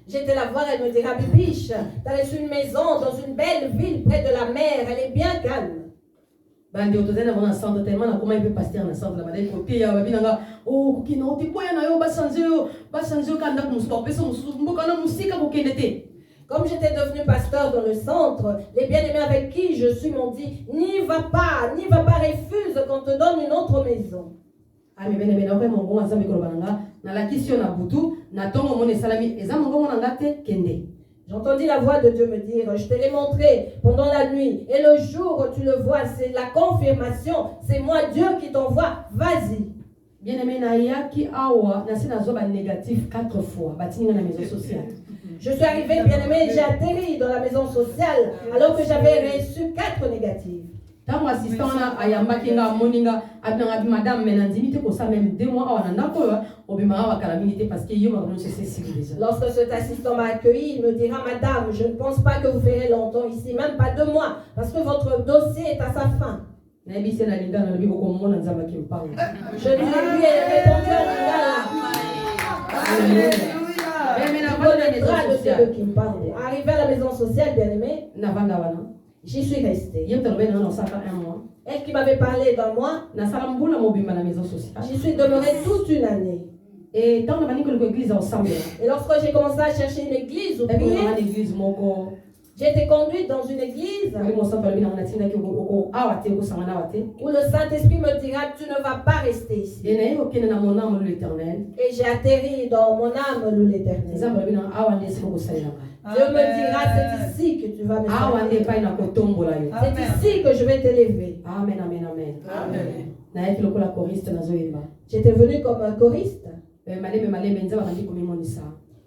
J'étais la voir, elle me dira, Bibiche, tu as reçu une maison dans une belle ville près de la mer, elle est bien calme. Comme j'étais devenu pasteur dans le centre, les bien-aimés avec qui je suis m'ont dit, n'y va pas, refuse qu'on te donne une autre maison. J'entendis la voix de Dieu me dire, je te l'ai montré pendant la nuit, et le jour où tu le vois, c'est la confirmation, c'est moi Dieu qui t'envoie, vas-y. Bien-aimé, négatif 4 fois, dans la maison sociale. Je suis arrivée, bien-aimé, j'ai atterri dans la maison sociale alors que j'avais reçu 4 négatifs. Lorsque cet assistant m'a accueilli, il me dira, madame, je ne pense pas que vous verrez longtemps ici, même pas 2 mois, parce que votre dossier est à sa fin. Je lui ai répondu en lingala. Arrivé à la maison sociale, bien-aimé, j'y suis restée. Elle qui m'avait parlé d'un mois, j'y suis demeurée toute une année. Et lorsque j'ai commencé à chercher une église où prier, j'ai été conduite dans une église où le Saint-Esprit me dira, tu ne vas pas rester ici. Et j'ai atterri dans mon âme, l'Éternel. Dieu me dira, c'est ici que tu vas me servir. C'est ici que je vais t'élever. Amen, amen, amen. Amen. J'étais venue comme un choriste.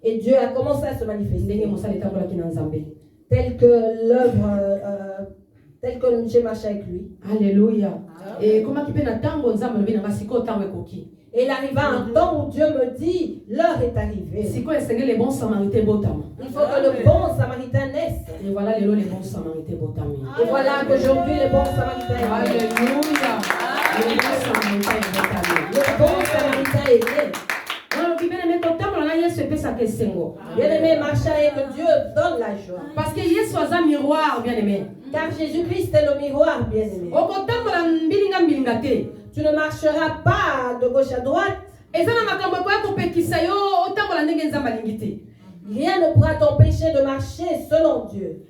Et Dieu a commencé à se manifester. Tel que l'œuvre, tel que j'ai marché avec lui. Alléluia. Et il arriva un temps où Dieu me dit, l'heure est arrivée. Il faut que le bon samaritain naisse. Et voilà les bons samaritains. Et voilà qu'aujourd'hui le bon samaritain est né. Alléluia. Le bon samaritain est né. Bien-aimé, marcher avec Dieu donne la joie. Parce que Jésus est un miroir, bien-aimé. Car Jésus-Christ est le miroir, bien-aimé. Tu ne marcheras pas de gauche à droite. Rien ne pourra t'empêcher de marcher selon Dieu.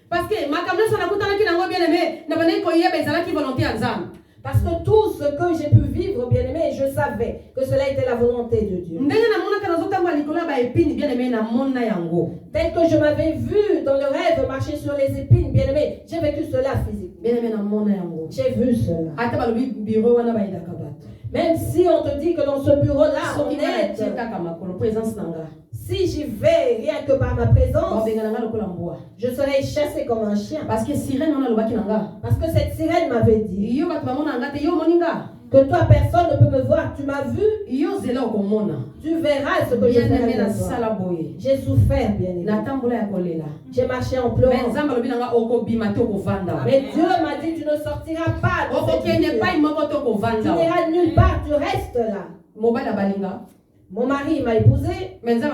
Parce que tout ce que j'ai pu vivre, bien-aimé, je savais que cela était la volonté de Dieu. Tel que je m'avais vu dans le rêve marcher sur les épines, bien-aimé, j'ai vécu cela physiquement. J'ai vu cela. Même si on te dit que dans ce bureau-là, on est... Si j'y vais rien que par ma présence, je serai chassé comme un chien. Parce que cette sirène m'avait dit que toi, personne ne peut me voir. Tu m'as vu. Tu verras ce que je ferai de toi. J'ai souffert, bien évidemment. J'ai marché en pleurant. Mais Dieu m'a dit, tu ne sortiras pas de cette ville. Tu n'iras nulle part, tu restes là. Mon mari m'a épousée. Mais Dieu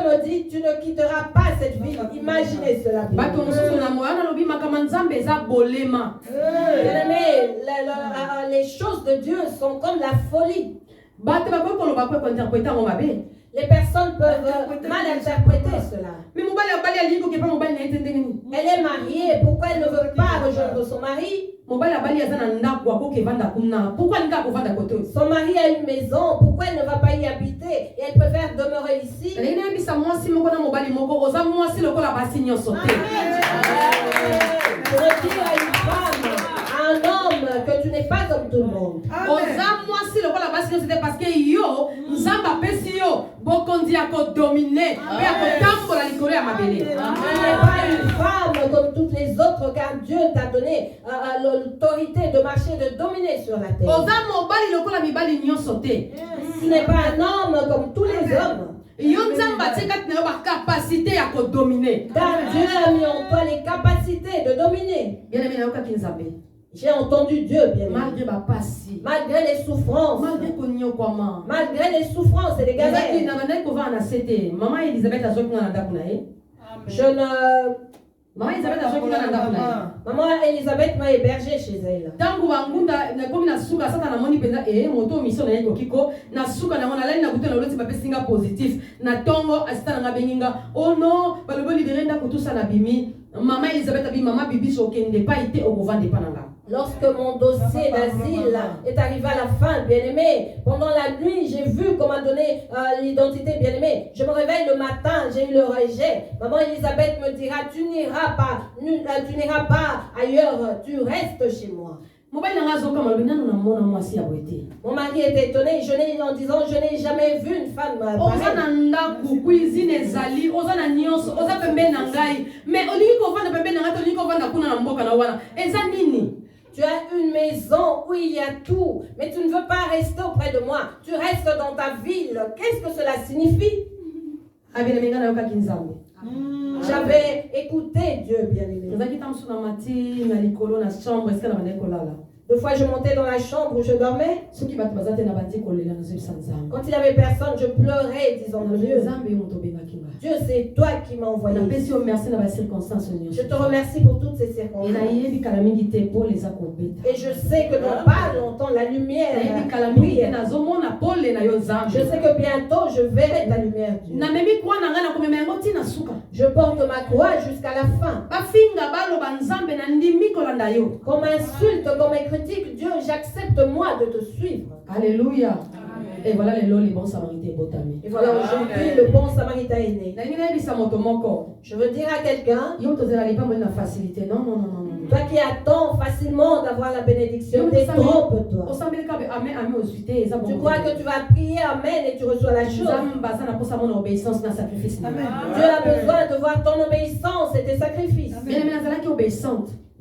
me dit, tu ne quitteras pas cette ville. Imaginez cela. Les choses de Dieu sont comme la folie. Les personnes peuvent mal interpréter cela. Mais Elle est mariée, pourquoi elle ne veut pas rejoindre son mari? Son mari a une maison, pourquoi elle ne va pas y habiter et elle préfère demeurer ici? Pour dire à une femme, à un homme, que tu n'es pas comme tout le monde. Parce que yo, Nzamba pesi yo, bokondi ako dominer, et ako tambola likolo ya mabele. Tu n'es pas une femme comme toutes les autres, car Dieu t'a donné l'autorité de marcher, de dominer sur la terre. Tu n'es pas un homme comme tous les hommes. Car Dieu a mis en toi les capacités de dominer. J'ai entendu Dieu, bien malgré les souffrances, malgré les souffrances et les galères. Maman Elisabeth m'a hébergé chez elle. Lorsque mon dossier d'asile est arrivé à la fin, bien-aimé, pendant la nuit, j'ai vu qu'on m'a donné l'identité, bien-aimé. Je me réveille le matin, j'ai eu le rejet. Maman Elisabeth me dira, tu n'iras pas ailleurs, tu restes chez moi. Mon mari était étonné en disant, je n'ai jamais vu une femme Tu as une maison où il y a tout, mais tu ne veux pas rester auprès de moi. Tu restes dans ta ville. Qu'est-ce que cela signifie? J'avais écouté Dieu, bien-aimé. Deux fois, je montais dans la chambre où je dormais. Quand il n'y avait personne, je pleurais, disant Dieu, Dieu, c'est toi qui m'as envoyé. Je te remercie pour toutes ces circonstances. Et je sais que dans pas longtemps, la lumière. Je sais que bientôt, je verrai ta lumière, Dieu. Je porte ma croix jusqu'à la fin. Comme insulte, comme critique, Dieu, j'accepte moi de te suivre. Alléluia. Et voilà les bons samaritains. Et voilà aujourd'hui le bon samaritain est né. Je veux dire à quelqu'un, toi qui attends facilement d'avoir la bénédiction, détrompe-toi. Tu crois que tu vas prier Amen et tu reçois la chose. Dieu a besoin de voir ton obéissance et tes sacrifices.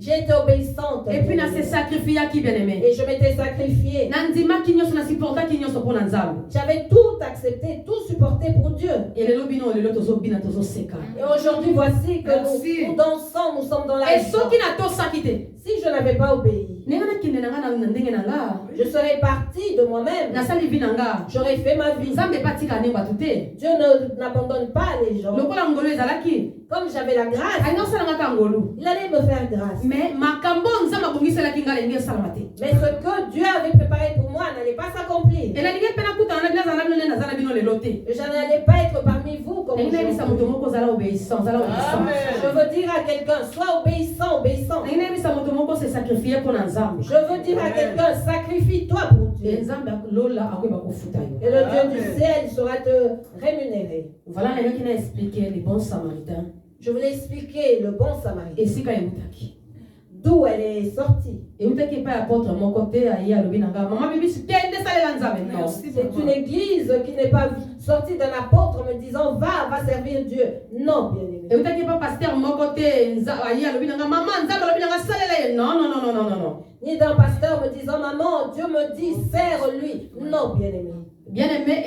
J'ai été obéissante. Et puis, je et je m'étais sacrifiée. J'avais tout accepté, tout supporté pour Dieu. Et aujourd'hui, voici que nous dansons, nous sommes dans la joie. Si je n'avais pas obéi, je serais parti de moi-même. J'aurais fait ma vie. Dieu n'abandonne pas les gens. Comme j'avais la grâce, il allait me faire grâce. Mais ce que Dieu avait préparé pour moi n'allait pas s'accomplir. Et je n'allais pas être parmi vous comme aujourd'hui. Je veux dire à quelqu'un, sois obéissant, obéissant. Je veux dire à quelqu'un, sacrifie-toi pour Dieu. Et le Dieu du ciel saura te rémunérer. Voilà qui a expliqué les bons samaritains. Je voulais expliquer le bon samaritain. D'où elle est sortie. C'est une église qui n'est pas sortie d'un apôtre me disant va servir Dieu. Non, bien aimé. Ni d'un pasteur me disant maman, Dieu me dit serre-lui. Non, bien aimé. Bien-aimé,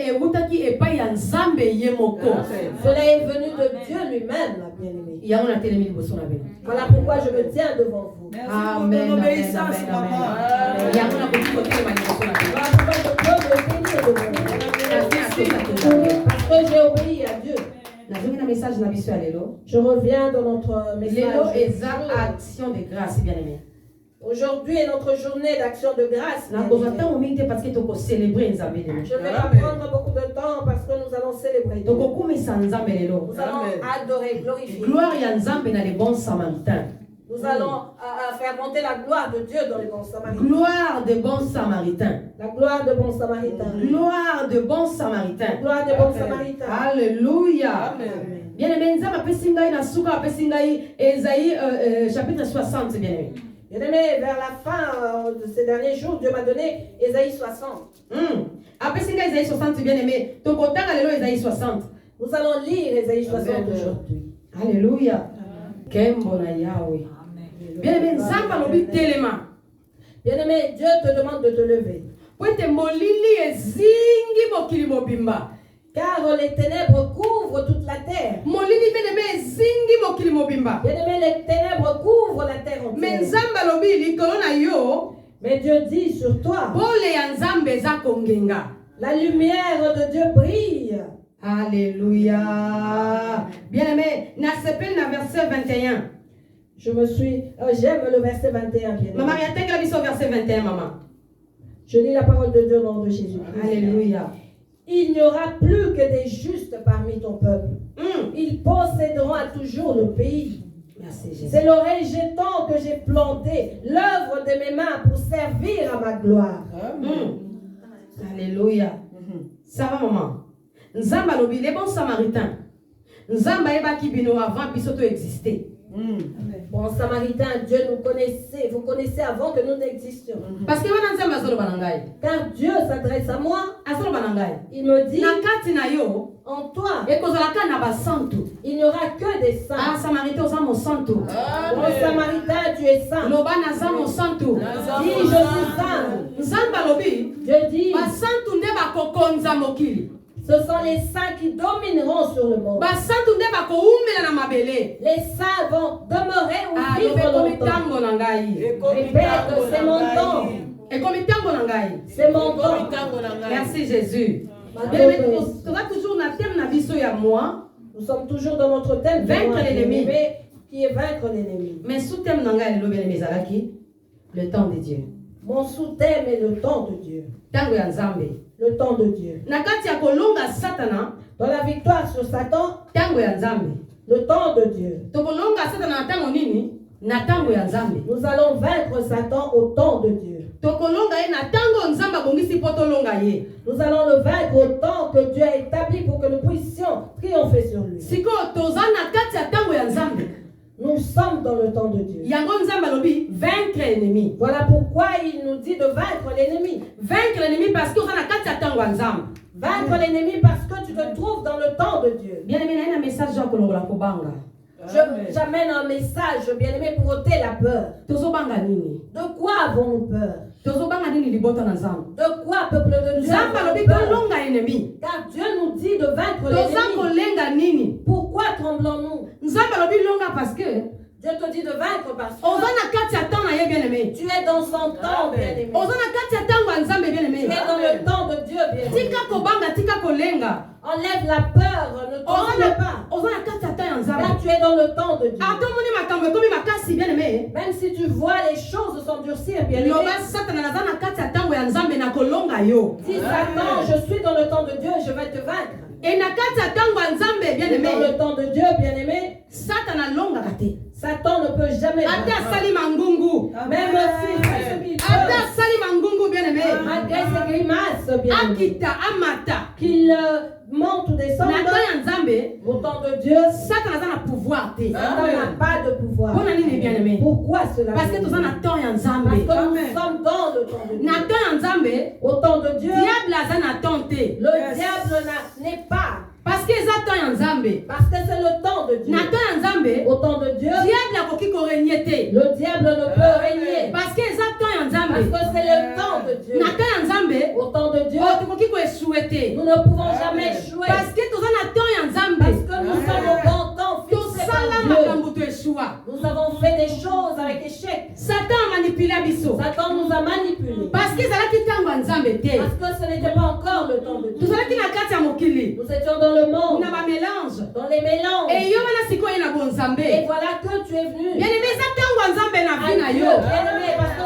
cela est venu de Dieu lui-même, bien-aimé. Voilà pourquoi je me tiens devant vous. Amen. Obéissance, maman. Voilà pourquoi je peux me bénir devant vous. Parce que j'ai obéi à Dieu. Je reviens dans notre message. Action de grâce, bien-aimé. Aujourd'hui est notre journée d'action de grâce. Na kozata momingi te parce que toko célébrer nzambe lelo. Je ne vais pas prendre beaucoup de temps parce que nous allons célébrer Dieu. Toko kumisa nzambe lelo. Nous allons adorer, glorifier. Gloire ya nzambe na les bons samaritains. Nous allons faire monter la gloire de Dieu dans les bons samaritains. Gloire des bons samaritains. La gloire de bons samaritains. Gloire de bons samaritains. Gloire de bons samaritains. Alléluia. Bien aimé, nzambe apesi ngai na suka apesi ngai Ésaïe chapitre 60 bien aimé. Bien aimé, vers la fin de ces derniers jours, Dieu m'a donné Ésaïe 60. Apesi ngai Ésaïe 60 bien aimé. Tokotanga lelo Ésaïe 60. Nous allons lire Ésaïe 60 aujourd'hui. Alléluia. Kembo na Yahweh. Bien aimé, nzambe alobi telema. Bien aimé, Dieu te demande de te lever. Po ete molili ezingi mokili mobimba. Car les ténèbres couvrent toute la terre. Molili bien aimé ezingi mokili mobimba. Bien aimé, les ténèbres couvrent la terre entière. Mais nzambe alobi likolo na yo. Mais Dieu dit sur toi. Bole ya nzambe eza kongenga. La lumière de Dieu brille. Alléluia. Bien aimé, n'accepte le verset 21. J'aime le verset 21. Bien Maman, il y a un verset 21, maman. Je lis la parole de Dieu au nom de Jésus. Alléluia. Il n'y aura plus que des justes parmi ton peuple. Ils posséderont à toujours le pays. Merci Jésus. C'est l'oreille jetant que j'ai planté, l'œuvre de mes mains pour servir à ma gloire. Alléluia. Ça va, maman. Nzamba lobi, les bons samaritains. Nzamba eba kibino avant bisoto exister. Bon samaritain, Dieu nous connaissait, vous connaissez avant que nous n'existions. Parce que wana nzamba azolo banangai. Car Dieu s'adresse à moi, Azolo banangai. il me dit, Nakati na yo, en toi, ekozolaka na basantu. il n'y aura que des saints. Ah, samaritain oza mo santu. Bon samaritain, tu es saint. Loba naza mo santu. Dis, je suis saint. Nzamba lobi, Dieu dit, basantu nde bakokonza mokili. ce sont les saints qui domineront sur le monde. Basantu nde bakoumela na mabele. Les saints vont demeurer ou Ah, vivre lobe longtemps. komitango na ngai. Répète, c'est mon temps. Ekomitango na ngai. C'est mon temps. Merci Jésus. Ma Bien, mais Dieu, tu vas toujours na terme na biso ya moi. nous sommes toujours dans notre thème. Vaincre l'ennemi. Qui est vaincre l'ennemi. Mais sous thème na ngai lobe na mezalaki le temps de Dieu. Mon sous-thème est le temps de Dieu. Tango ya Nzambe. Le temps de Dieu. Na kati ya kolonga Satana, Dans la victoire sur Satan, tango ya Nzambe. le temps de Dieu. To kolonga Satana na tango nini? Na tango ya Nzambe. Nous allons vaincre Satan au temps de Dieu. To kolonga ye na tango Nzamba bongisi poto longa ye. Nous allons le vaincre au temps que Dieu a établi pour que nous puissions triompher sur lui. Siko toza na kati ya tango ya Nzambe. Nous sommes dans le temps de Dieu. Yango Nzamba lobi vaincre l'ennemi. Voilà pourquoi il nous dit de vaincre l'ennemi. Vaincre l'ennemi parce que na kati ya tango ya Nzambe. Vaincre l'ennemi parce que tu te trouves dans le temps de Dieu. Bien aimé, na message ya kolongola kobanga. J'amène un message, bien-aimé, pour ôter la peur. Tozobanga nini? De quoi avons-nous peur? Tozobanga nini libota na Nzambe? De quoi, peuple de Dieu, Nzambe avons-nous lobi peur? kolonga ennemi. Car Dieu nous dit de vaincre Toza l'ennemi. kolenga nini? Pourquoi tremblons-nous? Nzambe lobi longa parce que Dieu te dit de vaincre parce que oza na kati ya temps na ye bien aimé. tu es dans son temps, bien-aimé. Oza na kati ya tango ya Nzambe bien Tu aimé. es dans le temps de Dieu, bien-aimé. Tika kobanga, tika kolenga. Enlève la peur, ne tremble pas. Oza na kati ya temps ya Car Nzambe. tu es dans le temps de Dieu. Atomoni makambo ekomi makasi bien aimé. Même si tu vois les choses s'endurcir, bien-aimé. Loba Satana naza na kati ya tango ya Nzambe na kolonga yo. Dis Satan, je suis dans le temps de Dieu, je vais te vaincre. Et na kati ya tango ya Nzambe bien Et dans aimé. le temps de Dieu, bien-aimé, Satana longa kate. Satan ne peut jamais Ata vaincre. sali mangungu. Même s'il fait ce qu'il Ata veut, sali mangungu bien aimé. malgré ses grimaces, bien-aimé, Akita amata. qu'il monte ou descende, Na temps ya Nzambe, au temps de Dieu, Satana aza na pouvoir te. Satan n'a pas de pouvoir. Pona nini bien aimé? Pourquoi cela? Parce que toza na temps ya Nzambe. Parce que nous sommes dans le temps de Dieu. Na temps ya Nzambe, Au temps de Dieu, diable aza na temps te. le diable n'est pas. Parce que eza temps ya Nzambe. Parce que c'est le temps de Dieu. Na temps ya Nzambe, Au temps de Dieu, diable akoki korégner te. le diable ne peut régner. Parce que eza temps ya Parce Nzambe. que c'est le temps de Dieu. Na temps ya Nzambe, Au temps de Dieu, tokoki koéchouer te. nous ne pouvons jamais échouer. Parce que toza na temps ya Parce Nzambe. que nous sommes au bon temps fixé Tosala par Dieu. makambo toéchoua. Nous avons fait des choses avec échec. Satan amanipula biso. Satan nous a manipulés. Parce que ezalaki ntango ya Nzambe te. Parce que ce n'était pas encore le temps de Dieu. Tozalaki na kati ya mokili. Nous étions dans le monde, Na bamélange. dans les mélanges. Eyo wana sikoyo na Et bonzambe. voilà que tu es venu. Bien aimé, eza ntango ya Nzambe na vi na Adieu, yo. bien-aimé, parce que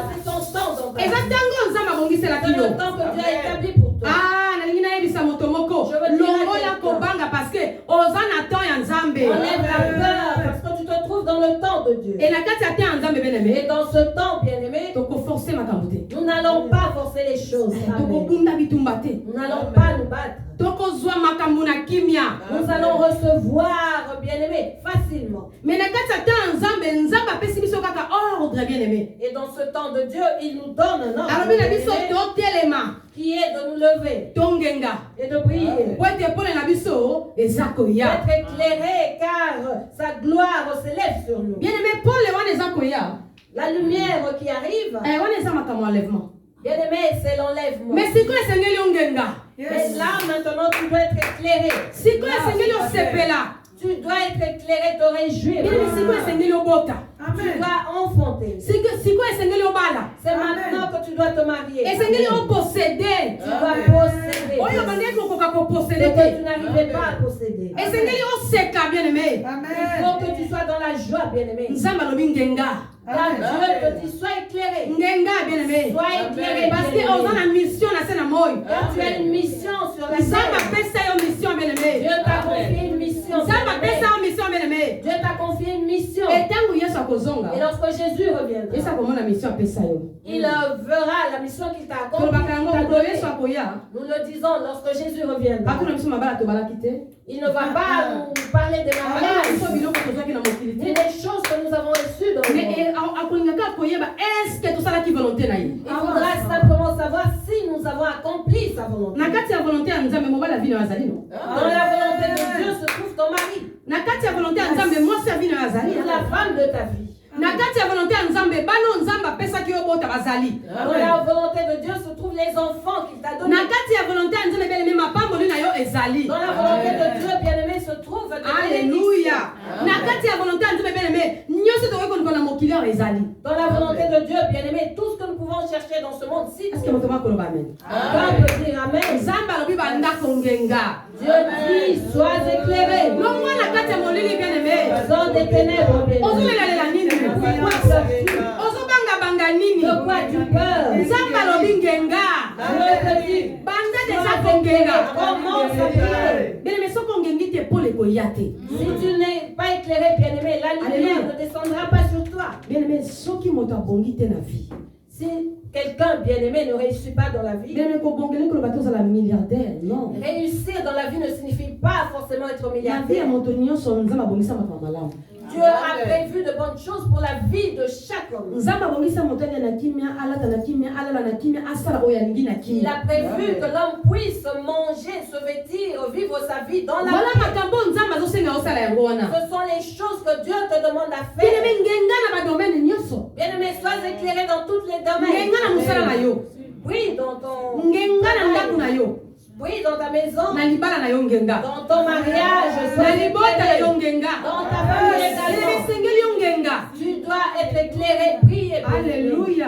le temps que Dieu a établi pour toi. Ah, nalingi nayebisa moto moko. Longola kobanga parce que oza na temps ya Nzambe. Enlève la peur parce que tu te trouves dans le temps de Dieu. Et na kati ya temps ya Nzambe bien-aimé. Et dans ce temps, bien-aimé, Toko forcer makambo te. nous n'allons pas forcer les choses. Toko Amen. bunda bitumba te. Nous n'allons pas nous battre. Toko zwa makambo na kimia. Nous allons recevoir, bien-aimé, facilement. Mais na kati ya temps ya Nzambe, Nzambe apesi biso kaka ordre bien-aimé. Et dans ce temps de Dieu, il nous donne un ordre, Alobi na biso bien-aimé, totelema. qui est de nous lever Tongenga. et de briller. Po ete pole na biso eza koya. D'être éclairé car sa gloire s'élève sur nous. Bien-aimé, pole wana eza koya. La lumière qui arrive, Wana eza makambo enlèvement. bien-aimé, c'est l'enlèvement. Mais siko esengeli ongenga. Mais là, maintenant, tu dois être éclairé. Siko esengeli osepela. Tu dois être éclairé, te réjouir. Bien-aimé, siko esengeli obota. Tu dois enfanter. Siko esengeli obala. C'est maintenant que tu dois te marier. Esengeli oposséder. Tu dois posséder. Oyo bandeki okoka Ce koposséder que te. tu n'arrivais pas à posséder. Esengeli oseka bien-aimé. Il faut que tu sois dans la joie, bien-aimé. Nzambe alobi ngenga. Car Dieu te dit, sois éclairé. Ngenga bien-aimé. Sois éclairé. Parce que oza na mission na se na moi. Car tu as une mission sur la Nzambe terre. apesa yo mission bien-aimé. Dieu t'a confié une mission. Nzambe bien-aimé. apesa yo mission bien-aimé. Dieu t'a confié une mission. Etango Yesu akozonga. Et lorsque Jésus Yesu reviendra, akomona mission apesa yo. il verra la mission qu'il t'a accomplie. Tolobaka yango qu'il t'a moto donnée. Yesu akoya. Nous le disons, lorsque Jésus reviendra, Bakuna biso mabala tobalaki te. il ne va pas nous parler des Abala mariages, biso biloko tozwaki na mokili ni te. des choses que nous avons reçues dans le monde. Mais akolingaka akoyeba est-ce que tosalaki volonté na ye. Il faudra simplement savoir si nous avons accompli sa volonté. Na kati ya volonté ya Nzambe mobala vino azali no. Dans la volonté de Dieu se trouve ton mari, Na kati ya volonté ya Nzambe mwasi ya vino azali. la femme de ta vie. Na kati ya volonté ya Nzambe bano Nzambe apesaki yo bota bazali. Dans la volonté de Dieu se trouvent les enfants qu'il t'a donnés. Na kati ya volonté ya Nzambe bien-aimé mapamboli na yo ezali. Dans la volonté de Dieu, bien-aimé, se trouve des Alléluia. bénédictions. Na kati ya volonté ya Nzambe bien-aimé nyonso tokoki koluka na mokili awa ezali. Dans la volonté de Dieu, bien-aimé, tout ce que nous pouvons chercher dans ce monde, si Est-ce que moto bakoloba amen? quand peut dire Amen, Nzambe alobi bandako ngenga. Dieu dit, sois éclairé. Longo na kati ya molili bien-aimé. Dans des ténèbres, bien-aimé. Ozolelalela nini? Pourquoi pleures-tu? Ozobanga nini? De quoi tu peurs? Nzambe alobi ngenga. Dieu te dit, Banda deja sois kongenga. éclairé. Commence à prier. Bien-aimé soko ngengi te pole koya te. Si tu n'es pas éclairé, bien-aimé, la lumière Alléluia. ne descendra pas sur toi. Bien-aimé soki moto abongi te na vie. Si quelqu'un, bien-aimé, ne réussit pas dans la vie, Bien-aimé kobongeli koloba tozala milliardaire. Non. réussir dans la vie ne signifie pas forcément être Na vie ya milliardaire. moto nyonso Nzambe abongisa moto ya malamu. Dieu a prévu de bonnes choses pour la vie de chaque homme. Nzambe abongisa moto alia na kimia, alata na kimia, alala na kimia, asala oyo alingi na Il kimia. a prévu que l'homme puisse manger, se vêtir, vivre sa vie dans la Voilà vie. makambo Nzambe azosenga osala yango wana. Ce sont les choses que Dieu te demande à Bien-aimé faire. ngenga na badomaine nyonso. Bien-aimé, sois éclairé dans tous les domaines. Ngenga na mosala na yo. Oui, dans ton Ngenga na ndako na yo. oui, dans ta maison, Na libala na yo ngenga. dans ton mariage, Na sois libota na éclairé. yo ngenga. Dans ta famille Bien-aimé également. sengeli yo ngenga. Tu dois être éclairé, briller. Alléluia.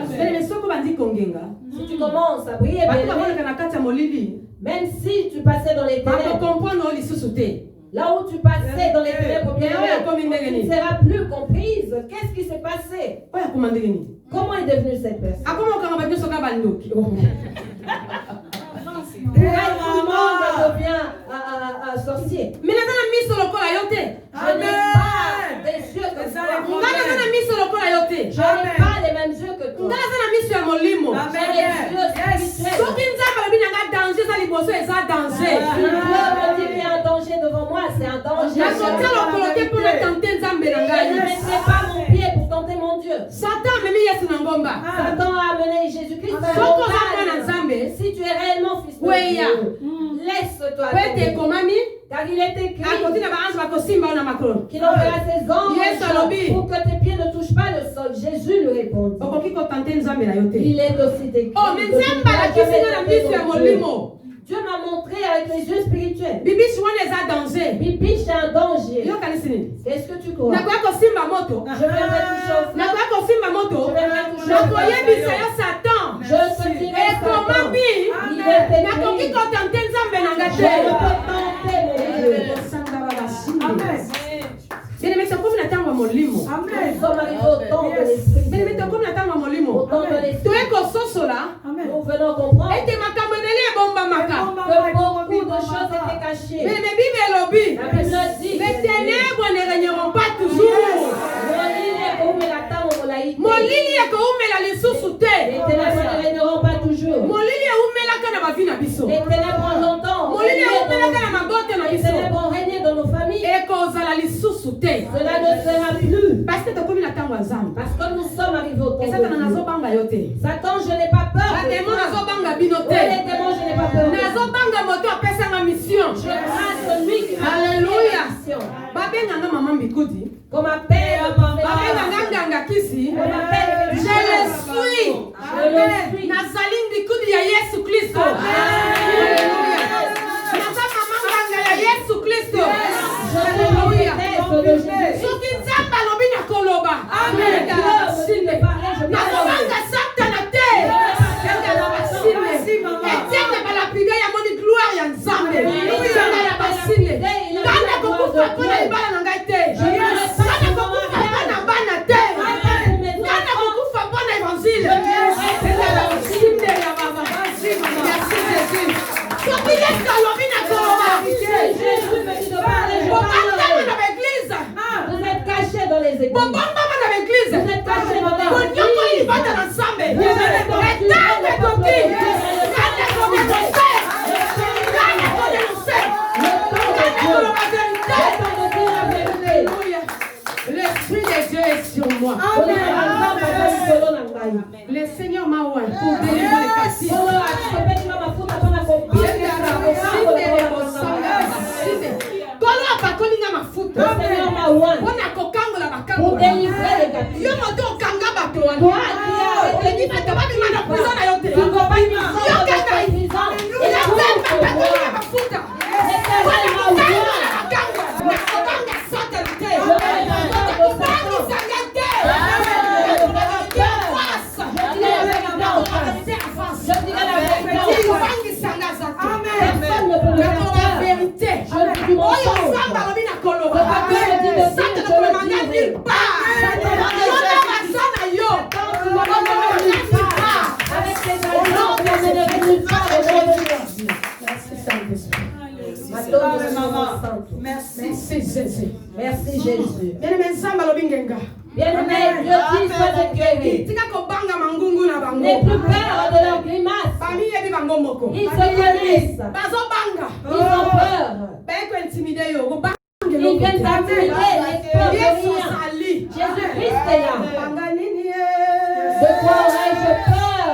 Bien-aimé soko bandi kongenga. Si tu commences à briller, Bato bien-aimé, bamonaka na kati ya molili. même si tu passais dans les ténèbres, Bakokomprendre oyo lisusu te. là où tu passais dans les ténèbres, bien Comme une tu ne nini. seras plus comprise. Qu'est-ce qui s'est passé? Oyo akoma ndenge nini. Comment est devenue cette personne? Akoma okanga bato soka bandoki. Tout le monde devient sorcier. Mais naza na miso lokola yo te. Je n'ai pas des yeux que toi. Nga naza na miso lokola yo te. Je n'ai pas les mêmes yeux que Nga toi. naza na miso ya molimo. J'ai les yeux spirituels. Soki nzambe alobi nanga danger eza liboso eza danger. Si Dieu me dit qu'il y a un danger devant moi, c'est un danger. nakotia lokolo te mpo natante nzambe na Je ne ngai. mettrai pas mon pied pour tenter mon Dieu. Satan amemi yesu na ngomba. Satan a amené Jésus-Christ dans Soko le oza mwana montagne. nzambe Si tu es réellement fils de weya. Dieu, laisse-toi po ete tomber. ekomami Car il est écrit akoti na baange bakosimba yo na makolo. qu'il enverra ses Yes, alobi. anges pour que tes pieds ne touchent pas le sol. Jésus lui répondit. okoki kotante nzambe na yo te. Il est aussi écrit. Oh, mais que tu nzambe n'as alakisi jamais nga na tenté miso ya mon Dieu. molimo. Dieu m'a montré avec les yeux spirituels. bibishi wana eza danger. Bibi, c'est un danger. yokanisi nini. Qu'est-ce que tu crois? nakoya kosimba moto. Je viendrai toucher au feu. nakoya kosimba moto. Je viendrai toucher au nakoyebisa feu. yo satan. Je te dirai ekomami Il est écrit. nakoki kotante nzambe na nga Je te. peux tenter mon Dieu. bien-aimé tokomi na ntango ya molimo. Nous sommes arrivés au temps de l'esprit. bien-aimé tokomi na ntango ya Au molimo. temps de l'esprit. toye kososola Nous venons comprendre ete makambo ebele ebombamaka que beaucoup de choses étaient cachées. mais bible elobi La Bible dit les ténèbres ne régneront pas toujours molili ekoumela lisusu te les ténèbres ne régneront pas toujours. molili eumelaka na bavi na biso Les ténèbres ont longtemps molili eumelaka na mabote na les biso ténèbres ont régné dans nos familles. ekozala lisusu te Cela ne sera plus. parce que tokomi na ntango ya nzambe Parce que nous sommes arrivés au temps de esatana Dieu. nazobanga yo te Satan, je n'ai pas peur. bademo nazobanga bino Oui, te les démons, je n'ai pas peur. nazobanga moto apesanga mission Je grâce celui qui m'a donné Alléluia. la mission. babenganga mama mbikudi Qu'on m'appelle babenganga nganga kisi qu'on m'appelle je le suis nazali mbikudi ya yesu kristo Alléluia. naza mama nganga ya yesu kristo Alléluia. soki nzambe alobi na koloba nazobanga satana te etienne balapide ya moni gloire ya nzambe sanga ya basine nganda kokufa mpona libala na ngai te nganda kokufa mpona bana te nganda kokufa mpona évangile basine ya baba merci jésus soki yesu alobi na koloba bobandama na baeglise Vous êtes cachés dans les églises. bobombama na baeglise Vous êtes cachés dans les bonyokoli libanda na nzambe etango ekoki nganda kodenonse nganda kodenonse nganda koloba verité. Alléluia. L'Esprit de Dieu est sur moi. Le Seigneur m'a oint pour délivrer les captifs. Kolo apakolinga mafuta mpona kokangola makambo Pour délivrer les captifs. yo moto okanga bato wana Toi qui as olingi bato babima na prison na yo te Tu ne peux pas vivre sans le prison. Et la inasema femme bakolinga mafuta mpona kokangola makambo nakobanga satana te nakobangisa te nakobangisa za te nakoba verité oyo nzambe alobi na koloba satana komemanga nulle part yona baza na yo okomemanga nulle part Avec tes agents, vous n'avez nulle part de revenir. Merci Jésus. Merci Jésus. Bien-aimé nzambe alobi ngenga Bien-aimé, Dieu dit soit guéri. tika kobanga mangungu na N'aie bango plus peur de leur grimace. bamiyebi bango moko Ils se connaissent. bazobanga Ils ont peur. bayeko intimide yo kobanga Ils viennent t'intimider. Les peurs de yesu rien. azali Jésus-Christ est là. banga nini De quoi aurais-je peur?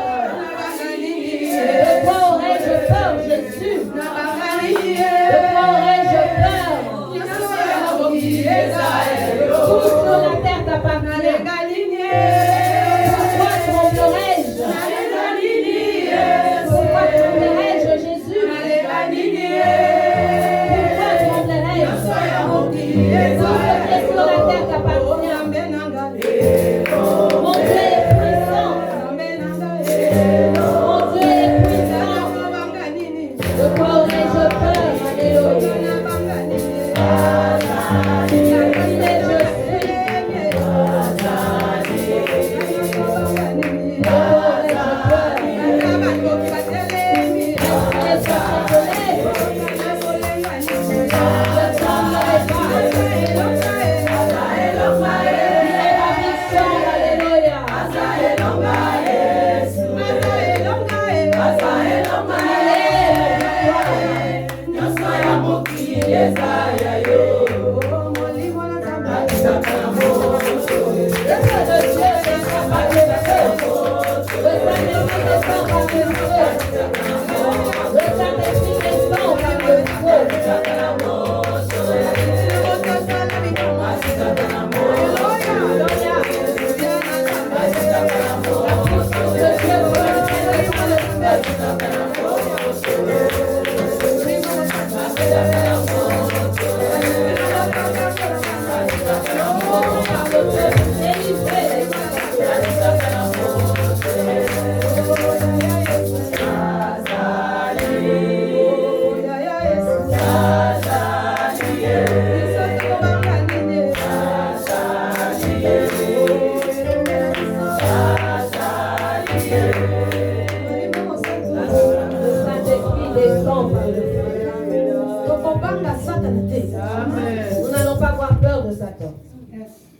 De quoi aurais-je peur, Jésus? De quoi aurais-je peur? Tout sur la terre t'appartient. Pourquoi tremblerais-je? Pourquoi tremblerais-je, Jésus? Pourquoi tremblerais-je? Tout ce qui est sur la terre t'appartient. Mon Dieu est puissant. Mon Dieu est puissant. De quoi aurais-je peur? Alléluia.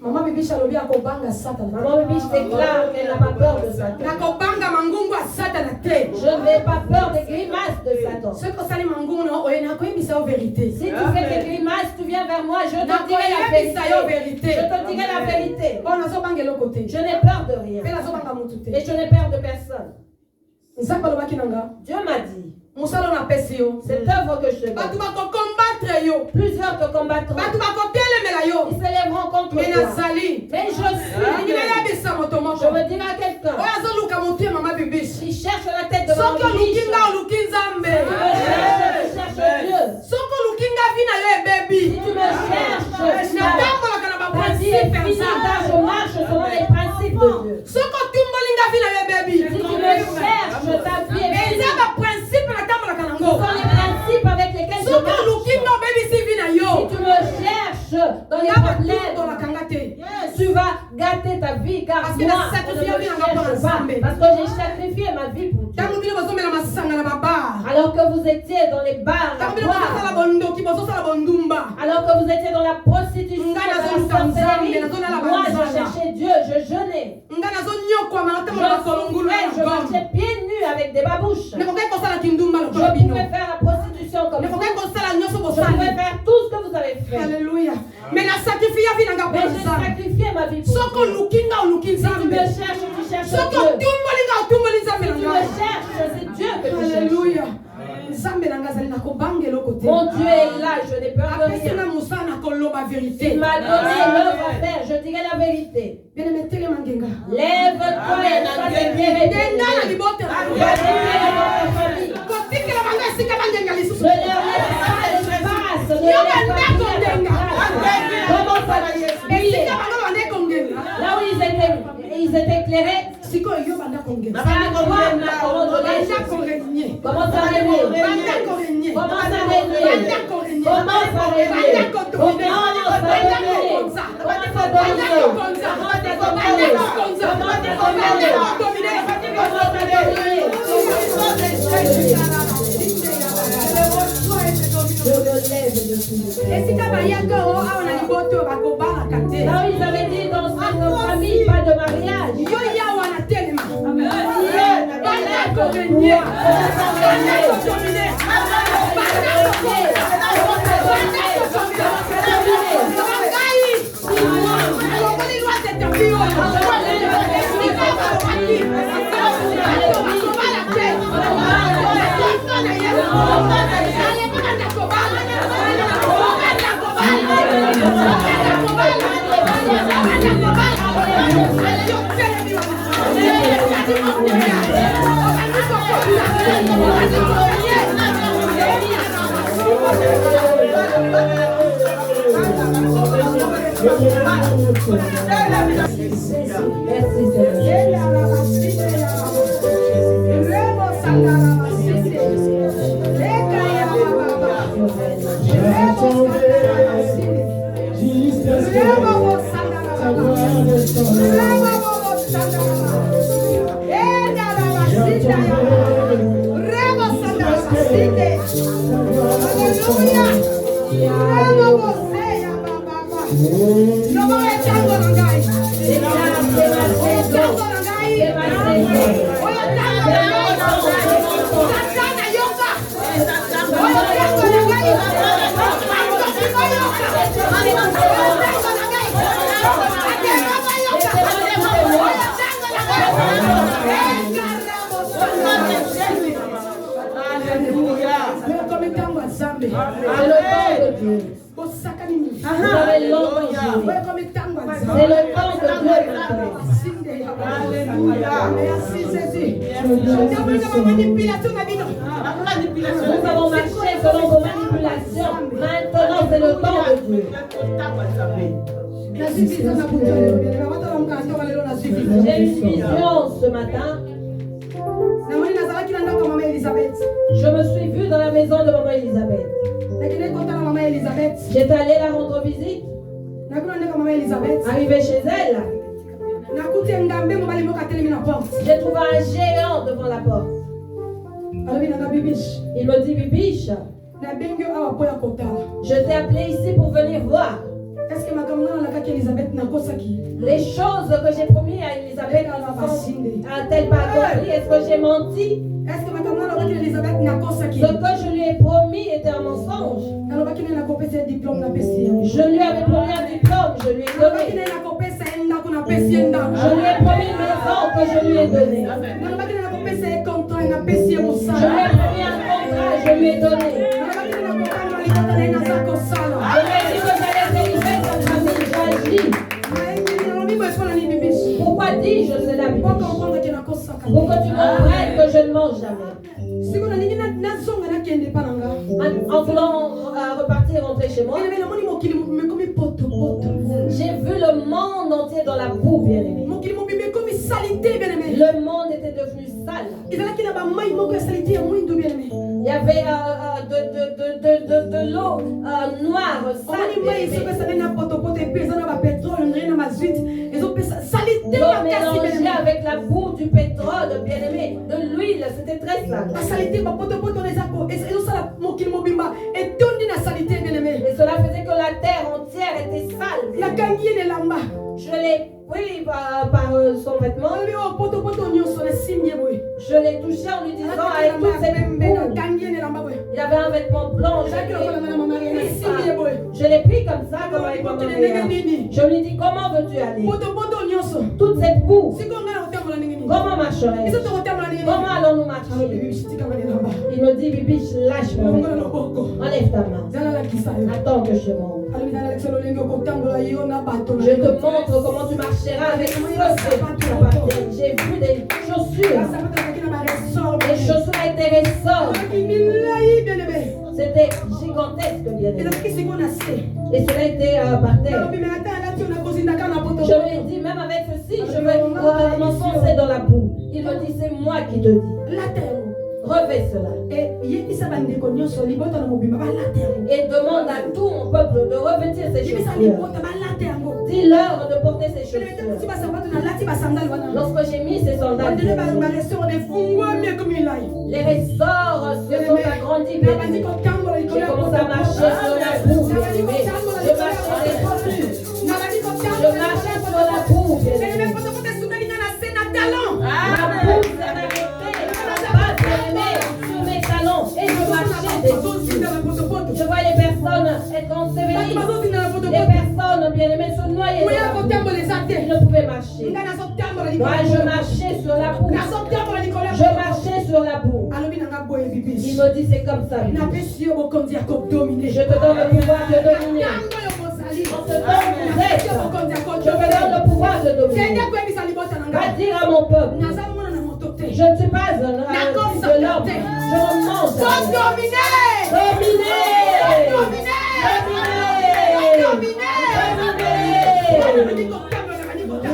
Maman Bibiche alobi akobanga Satan. Maman Bibiche déclare qu'elle n'a pas peur de Satan. Nakobanga mangungu a Satan te. Je n'ai pas peur des grimaces de Satan. Ce que sali mangungu no oye nakoyebisa yo vérité. Si tu fais des grimaces, tu viens vers moi, je te dirai la vérité. Je te dirai la vérité. Oh nazobanga eloko te. Je n'ai peur de rien. Pe nazobanga mutu te. Et je n'ai peur de personne. Nzambe alobaki nanga. Dieu m'a dit, musalo na pesi yo. cette œuvre que je te Batu donne, bako combattre yo. plusieurs te combattront. Batu bako telemela yo. Ils se lèveront contre Mais toi. nazali. Mais je suis. Ninayebisa moto Je moko. veux dire à quelqu'un Oyo azoluka motu ya mama Bibiche. qui cherche la tête de Soki Maman oluki Bibiche. nga oluki Nzambe. Tu cherches Dieu. Soki oluki nga vi na yo ebebi. Si tu me cherches, natambolaka na ta vie est baprincipe finie, ya car je Nzambe. marche selon les principes de Dieu. Soki otumboli nga vi na yo ebebi. Si tu me cherches, ta vie est finie. eza baprincipe natambolaka Ce nango. sont les principes avec lesquels je Soki marche. oluki nga obebisi vi na yo. Si tu me cherches dans les nga problèmes, batundolaka nga te. tu vas gâter ta vie, car Parce moi, que on la ne sacrifié me vie en cherche rapport pas. ensemble. Parce que j'ai sacrifié ma vie pour Dieu. ntango bino bozomela masanga na babar. Alors que vous étiez dans les bars, ntango la bino bozosala boire, bondoki bozosala bondumba. alors que vous étiez dans la prostitution, Nga dans la nazoluka sorcellerie, Nzambe, nazolala moi je banzala. cherchais Dieu, je jeûnais. nga nazonyokwama natambola bakolongulu Je ya souffrais, je gombe. marchais pieds nus avec des babouches. nekokai kosala kindumba Je lokola bino. pouvais faire la prostitution comme vous. nekokai kosala nyonso Je bosali. pouvais faire tout ce que vous avez fait. Alléluia. Mais na sacrifié vi nanga Mais pour j'ai Nzambe. sacrifié ma vie pour Soko Dieu. luki nga oluki Si tu Nzambe. me cherches, tu cherches Soko Dieu. otumboli nga otumboli Nzambe Si na tu me ngai. cherches, c'est Dieu que tu cherches. Alléluia. Nzambe na ngai azali na kobanga eloko te. Mon Dieu est là, je n'ai peur de apesi nga rien. mosala na koloba Il vérité. m'a donné l'œuvre à faire, je dirai la vérité. bien-aimé telema ngenga. Lève-toi et sois éclairé. ndenga na libota. kotikela banga esika bangenga lisusu. Ne leur laisse pas l'espace, ne leur laisse pas la place. Commence à prier. esika bango bande kongenga. Là où ils étaient éclairés, sikoyo yo banda kongenga. commence à régner. Commence à régner. Commence à régner. Commence à régner. Commence à dominer. Commence à dominer. Commence à dominer. Commence à dominer. Je me lève de esika bayaka o awa na libota oyo bakobalaka te. là où ils avaient dit dans notre famille, pas de mariage. yo yawa na telema. Banda kodomine. banda kodomine. C'est le temps de Dieu. Vous avez longtemps joué. C'est le temps de Dieu maintenant. Nous avons marché selon vos manipulations. Maintenant, c'est le temps de Dieu. J'ai une vision ce matin. Je me suis vue dans la maison de maman Elisabeth. J'étais allée la rendre visite. Arrivée chez elle, j'ai trouvé un géant devant la porte. Il me dit, Bibiche, je t'ai appelé ici pour venir voir. Est-ce que ma camarade la Elisabeth n'a pas ça qui? Les choses que j'ai promis à Elisabeth a-t-elle pas accompli? Est-ce que j'ai menti? Est-ce que ma camarade la Elisabeth n'a pas ça qui? Ce que je lui ai promis était un mensonge. Alors va qu'il n'a pas passé diplôme na pessi. Je lui avais promis un diplôme, je lui ai Alors va qu'il donné. n'a pas passé na kuna pessi nda. Je lui ai promis une maison que je lui ai donnée. Alors va qu'il n'a pas passé contrat na pessi mo Je lui ai sala. promis un contrat, je lui ai donné. Alors va qu'il n'a pas passé na libata na za ko sala. Je lui ai dit que j'allais délivrer sa famille, j'agis. Pourquoi dis-je cela, Bibi? Pour que tu comprennes que je ne mange jamais. En voulant repartir, rentrer chez moi, j'ai vu le monde entier dans la boue, bien-aimé. Le monde était devenu sale. Il y avait de l'eau noire, sale. L'eau mélangée avec la boue du pétrole, bien-aimé, de l'huile, c'était très sale. Et cela faisait que la terre entière était sale. Je l'ai pris par son vêtement. Je l'ai touché en lui disant avec toute cette boue. Il avait un vêtement blanc. Je l'ai pris comme ça, comme avec ma mère. Je lui ai dit, comment veux-tu aller? Toute cette boue. Comment marcherais-je? Comment allons-nous marcher? Il me dit, Bibi, lâche mon vêtement. Enlève ta main. Attends que je monte. Je te montre comment tu marcheras avec ceux qui t'appartiennent. J'ai vu des chaussures. Les chaussures avec des ressorts. C'était gigantesque, bien aimé. Et cela était par terre. Je lui ai dit, même avec ceci, je vais m'enfoncer dans la boue. Il me dit, c'est moi qui te dis. Revêt cela. Et demande à tout mon peuple de revêtir ses chaussures. Dis-leur de porter ses chaussures. Lorsque j'ai mis ces sandales, les ressorts se sont agrandis. J'ai commencé à marcher sur la boue. Je marchais sur la boue. La boue s'est arrêtée. Sur mes talons et je marchais dessus. Je voyais les personnes être ensevelies. Les personnes bien-aimées se noyer. Ils ne pouvaient marcher. Moi, je marchais sur la boue. Je marchais sur la boue. Il me dit, c'est comme ça. Je te donne le pouvoir de dominer. En ce temps, vous êtes. Je te donne le pouvoir de dominer. Va dire à mon peuple. Je ne suis pas un fils de l'homme. Je mange. Dominer.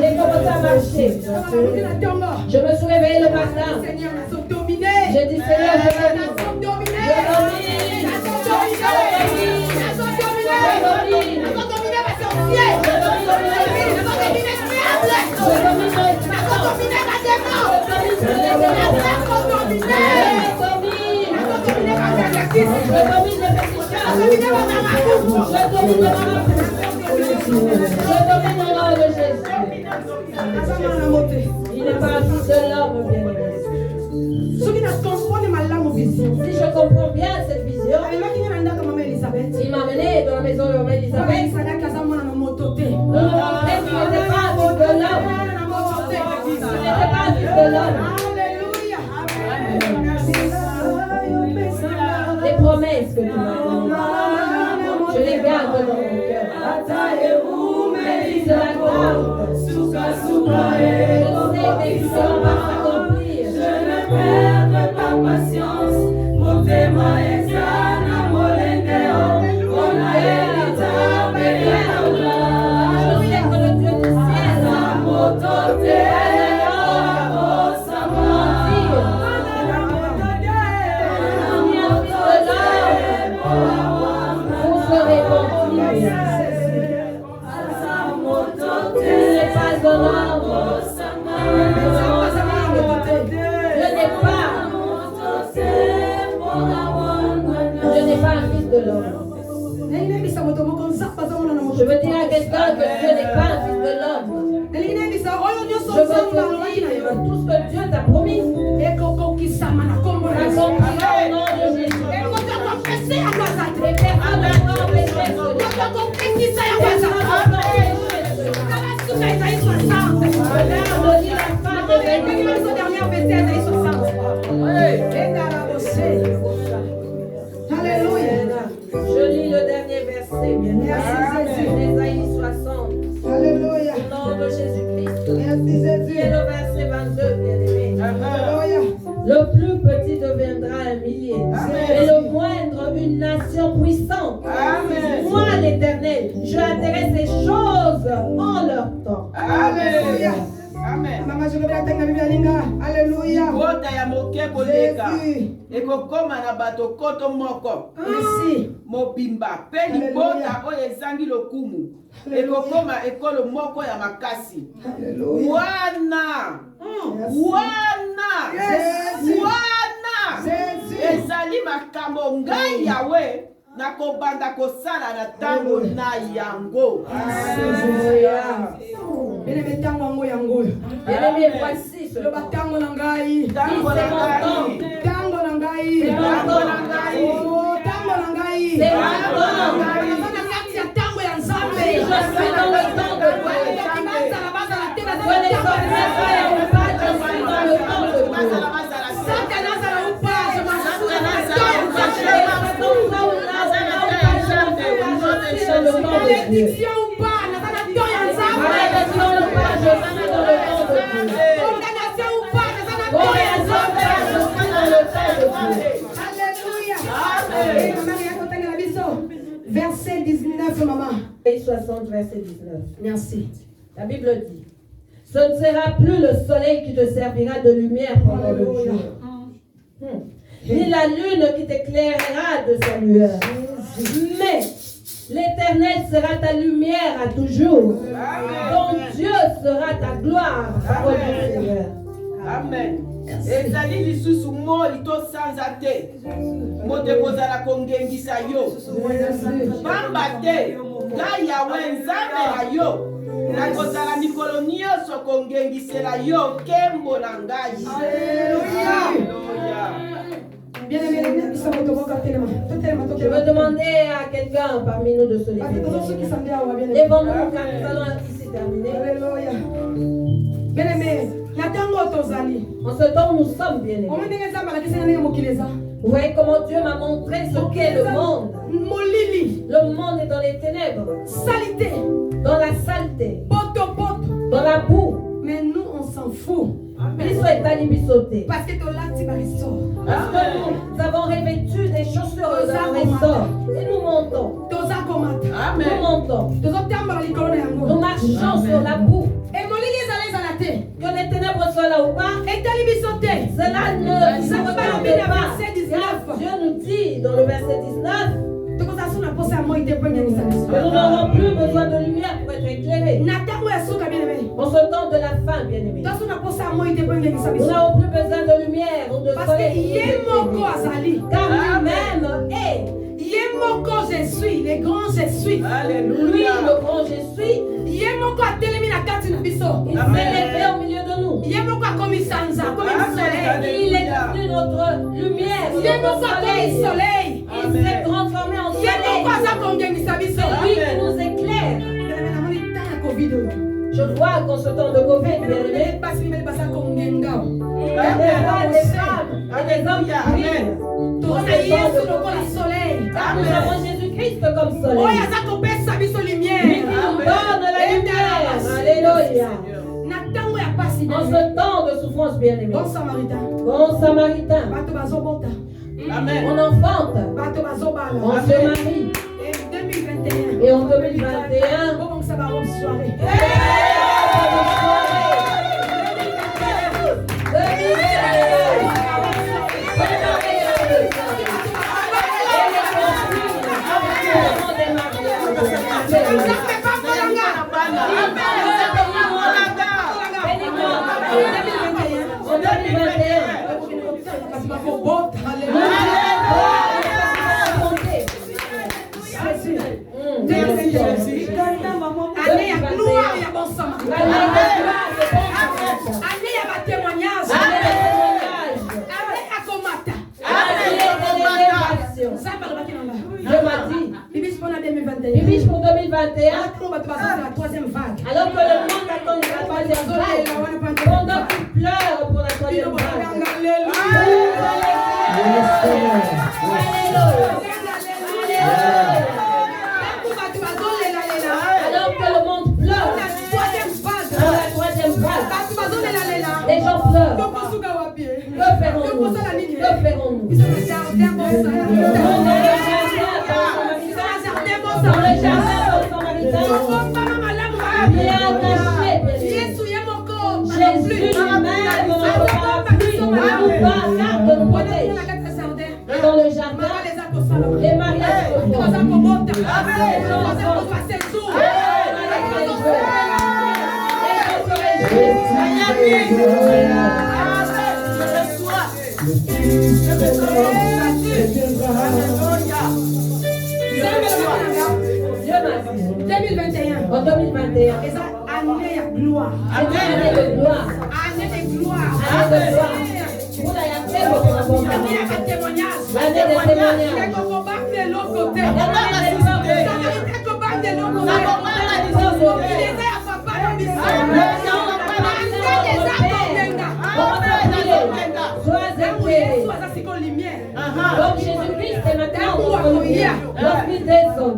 J'ai commencé à marcher. Je me suis réveillée le matin. J'ai dit, Seigneur, je domine. Il n'est pas un fils de l'homme, bien-aimé. Si je comprends bien cette vision, il m'a mené dans la maison de maman Elisabeth. Est-ce qu'il n'était pas un fils de l'homme? Il n'était pas un fils de l'homme. Les promesses que tu m'as données, je les garde dans mon cœur. Même si cela tarde, je sais que tu seras pas s'accomplir. Je ne perds pas patience. Motema ezana molendeo. Ona elita beyaula. Je sais que le Dieu du ciel a motote. Je veux dire à que Dieu n'est pas un fils de l'homme. Je veux te dire tout ce que Dieu t'a promis. Ça accomplira au nom de Jésus. Et personne ne peut empêcher ce Dieu. Personne ne peut empêcher ce Alléluia. Je lis le dernier verset. Ésaïe 60. Alléluia. Au nom de Jésus-Christ. Merci Jésus. Et le verset 22, bien-aimé. Alléluia. Le plus petit deviendra un millier. Et le moindre une nation puissante. Moi, l'Éternel, je hâterai ces choses en leur temps. Alléluia. Amen. Mama je vais attendre la Bible. Alléluia. Bota ya moke boleka. Ekokoma na bato koto moko. Merci. Mobimba pe libota oyo ezangi lokumu. Ekokoma ekolo moko ya makasi. Alléluia. Wana. Ezali makambo ngai yawe nakobanda kosala na tango na yango. Alléluia. Bien-aimé, tango yango. Bien-aimé, voici ce Le tango na ngai. Tango na ngai. Tango na ngai. Tango na ngai. Oh, tango na ngai. C'est mon temps. Nazana kati ya tango ya Nzambe. Si je suis dans le temps de Dieu. Soyez sortis, soyez ou pas, je suis dans le temps de Dieu. Satan azala ou pas, je m'en fous. Malédiction ou pas, nazana temps ya Nzambe. Malédiction ou pas, je suis dans le temps de Dieu. Condamnation ou pas, nazana temps Bon, ya et Nzambe. je suis dans le temps de Dieu. Alléluia. Verset 19, maman. Et 60, verset 19. Merci. La Bible dit, ce ne sera plus le soleil qui te servira de lumière pendant le jour, ni la lune qui t'éclairera de sa lueur. Mais l'Éternel sera ta lumière à toujours. Ton Dieu sera ta gloire. Parole du Seigneur. Amen. Ezali lisusu moi tosanza te. Mote kozala kongengisa yo. Pamba te. Ngai yawe nzambe na yo. Nakozala mikolo nyonso kongengisela yo kembo na ngai. Alléluia. Je veux demander à quelqu'un parmi nous de se lever. Lèvons-nous car nous allons ici terminer. Alléluia. Bien-aimé, en ce temps, nous sommes bien-aimés. Vous voyez comment Dieu m'a montré ce qu'est le monde. Le monde est dans les ténèbres, saleté, dans la saleté, dans la boue. Mais nous, on s'en fout. Parce que nous avons revêtu des chaussures de ressort. Et nous montons. Amen. Nous montons. Nous marchons sur la boue. Que les ténèbres soient là ou pas, cela ne veut pas. Dieu nous dit dans le verset 19 que nous n'aurons plus besoin de lumière pour être éclairés. En ce temps de la fin, bien-aimés, nous n'avons plus besoin de lumière ou de soleil. Car lui-même est. Je suis, le grand je suis. Lui, le grand je suis. Il s'est levé au milieu de nous. Il est devenu notre lumière, notre soleil. Il s'est transformé en soleil. C'est lui qui nous éclaire. Je vois qu'en ce temps de Covid, bien-aimés, des femmes et des hommes qui brillent. Nous avons Jésus-Christ comme soleil. Lui qui nous donne la lumière. Alléluia. En ce temps de souffrance, bien-aimé. Bon Samaritain. Amen. On enfante. On se marie. Et en 2021, Année à ma témoignage. Je m'a dit, Bibiche pour 2021. Bibiche pour 2021, La troisième vague. alors que le monde attend la troisième vague, pendant qu'il pleure pour la troisième vague. Alors que le monde pleure pour la troisième vague, les gens pleurent. Que ferons-nous? Que ferons-nous? Dans le jardin au Samaritain, bien caché, Jésus lui-même ne fera plus, ne nous pas de nous protège. Et dans le jardin, les mariages se font. Les gens sont en 2021, Année à gloire. c'est une année de gloire. Année de gloire. Année de gloire. Vous l'avez appelé votre Année à témoignage. L'année de témoignage. C'est qu'on combat de l'autre côté. L'année de C'est qu'on combat de l'autre côté. Il était à papa dans le donc Jésus-Christ est maintenant entre nous. Lorsqu'il descend,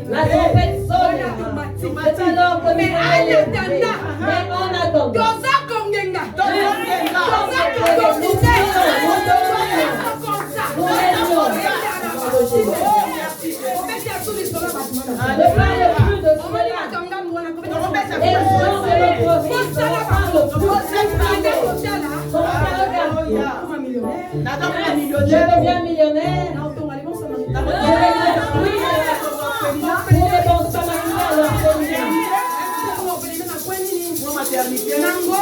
la trompette sonne. C'est alors que nous allons lever. Mais en attendant, ne parle plus de cela. Les gens de notre vie ne parlent plus. Je deviens millionnaire. Je vais construire pour les bons samaritains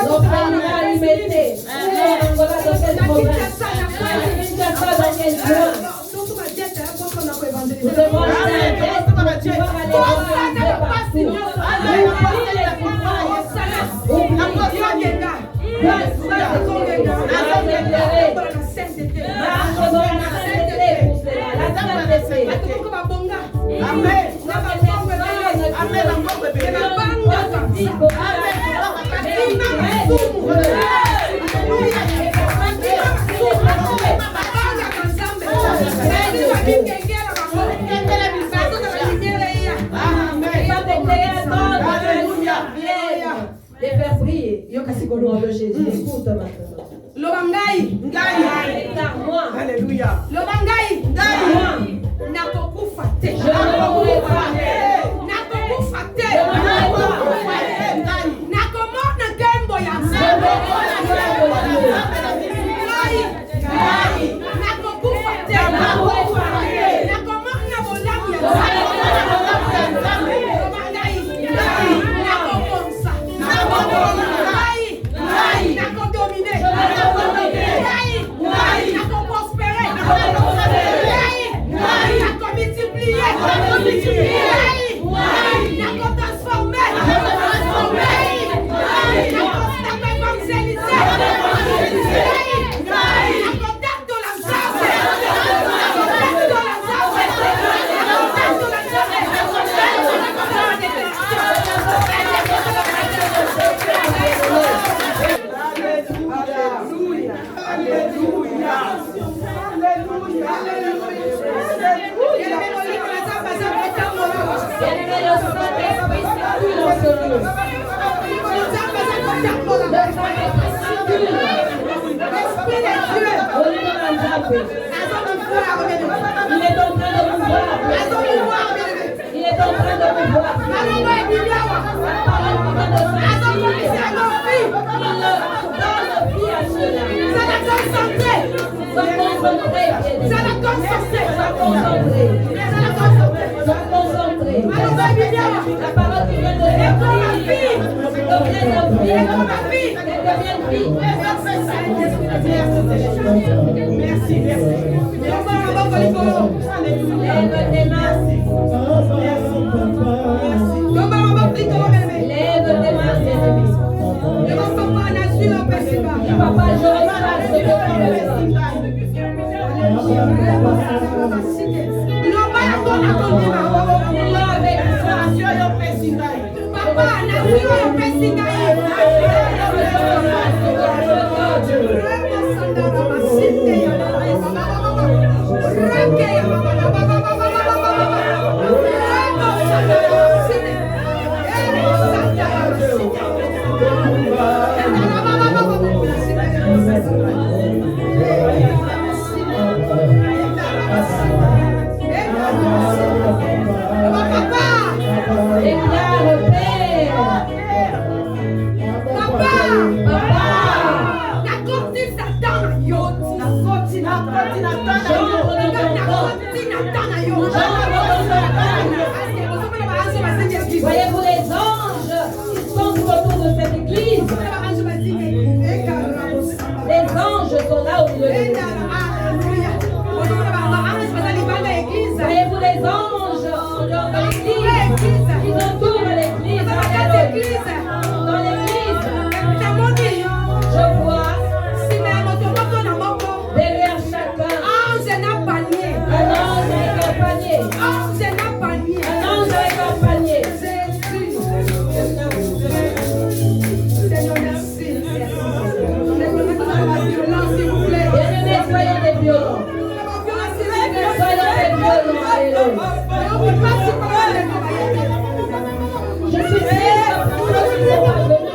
l'orphelinat limité. Voilà dans quelle province. Dans quel coin. Nous devons faire un geste pour pouvoir aller évangéliser partout. Oublie les souffrances. Oublie. Marche dans la sainteté pour cela. La sainteté. Amen. Les faire prier. Au nom de Jésus. Écoute maintenant. Lobangai, Car moi, Alléluia. Lobangai, moi, nakokufa te. je ne mourrai pas. Nakokufa te. Je ne mourrai pas. Nakomona nkembo ya Je vais voir la gloire de Dieu. Ngai, nakokufa te. Je ne mourrai pas. Nakomona bolamu ya Je vais voir la gloire de Dieu. Lobangai, nakokonsa. Ngai, nakodomine. Ngai, nakoprospere. Ngai, nakomultiplier. Ngai, nakotransformer. Ngai, nakostape évangéliser. Ngai, nakotato la nzambe. Nakotato la nzambe. Nakotato la Alléluia. Alléluia. Bien-aimé, le Saint-Esprit circule en ce lieu. Le Saint-Esprit circule. Au lieu de l'attraper. Il est en train de vous voir. Il est en train de vous voir. La parole qui vient de sortir. Il donne vie à cela. Sois concentré, bien-aimé. Sois concentré. Sois concentré. La parole qui vient de sortir. Devienne vie. Devienne vie. Merci, merci. Lève tes mains. Lève tes mains. Papa, je reçois ce que tu me donnes. Voyez-vous les anges qui sont tout autour de cette église? Les anges sont là au milieu de l'église. Voyez-vous les anges en dehors de l'église qui entourent l'église? Dans l'église, je vois derrière chacun un ange avec un panier. Un ange avec un panier. Bien-aimés, soyons des violents. Soyons des violents. Je suis triste pour ceux qui sont pas venus.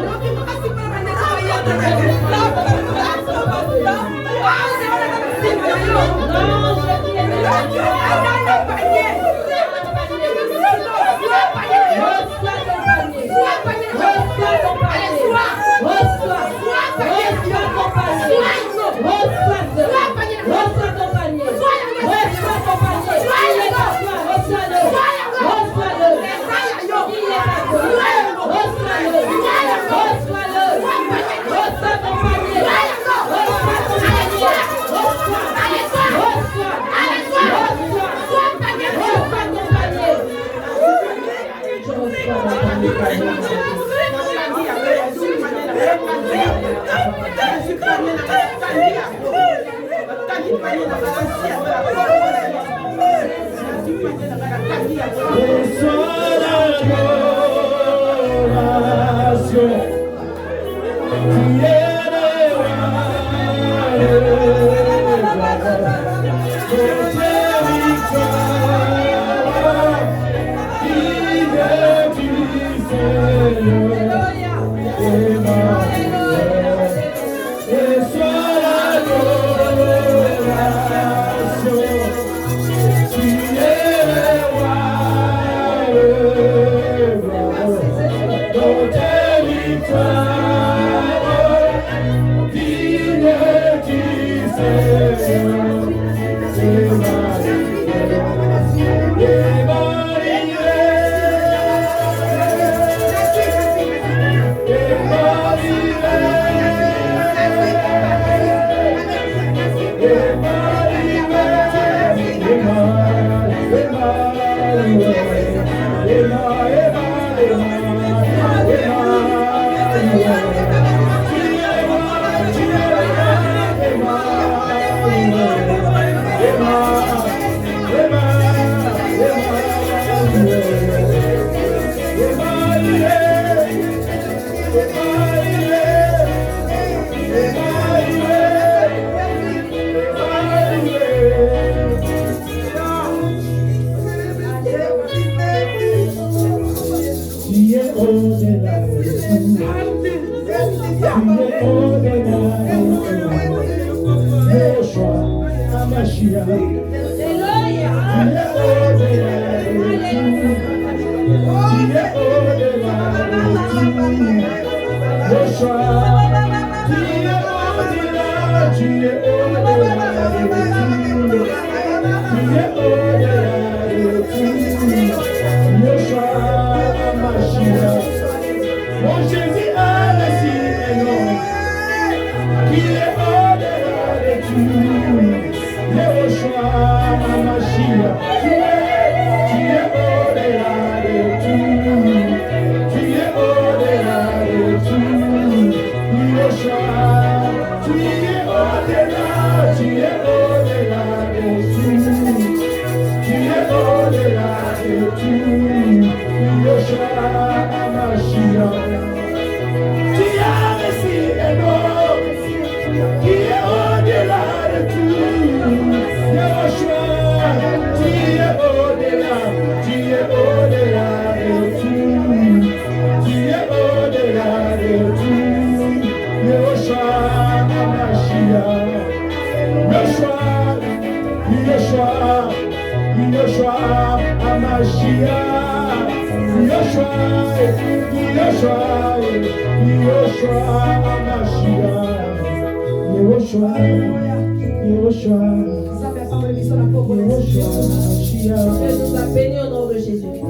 nous a bénis au nom de Jésus-Christ.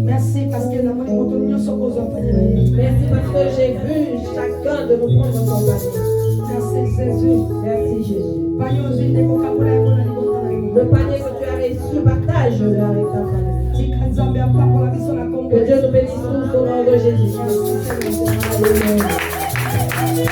Merci parce que la monnaie continue à s'opposer. Merci parce que j'ai vu chacun de nous prendre en compagnie. Merci Jésus. Merci Jésus. Le panier que tu as reçu, partage-le avec ta famille. Que Dieu nous bénisse tous au nom de Jésus. Amen.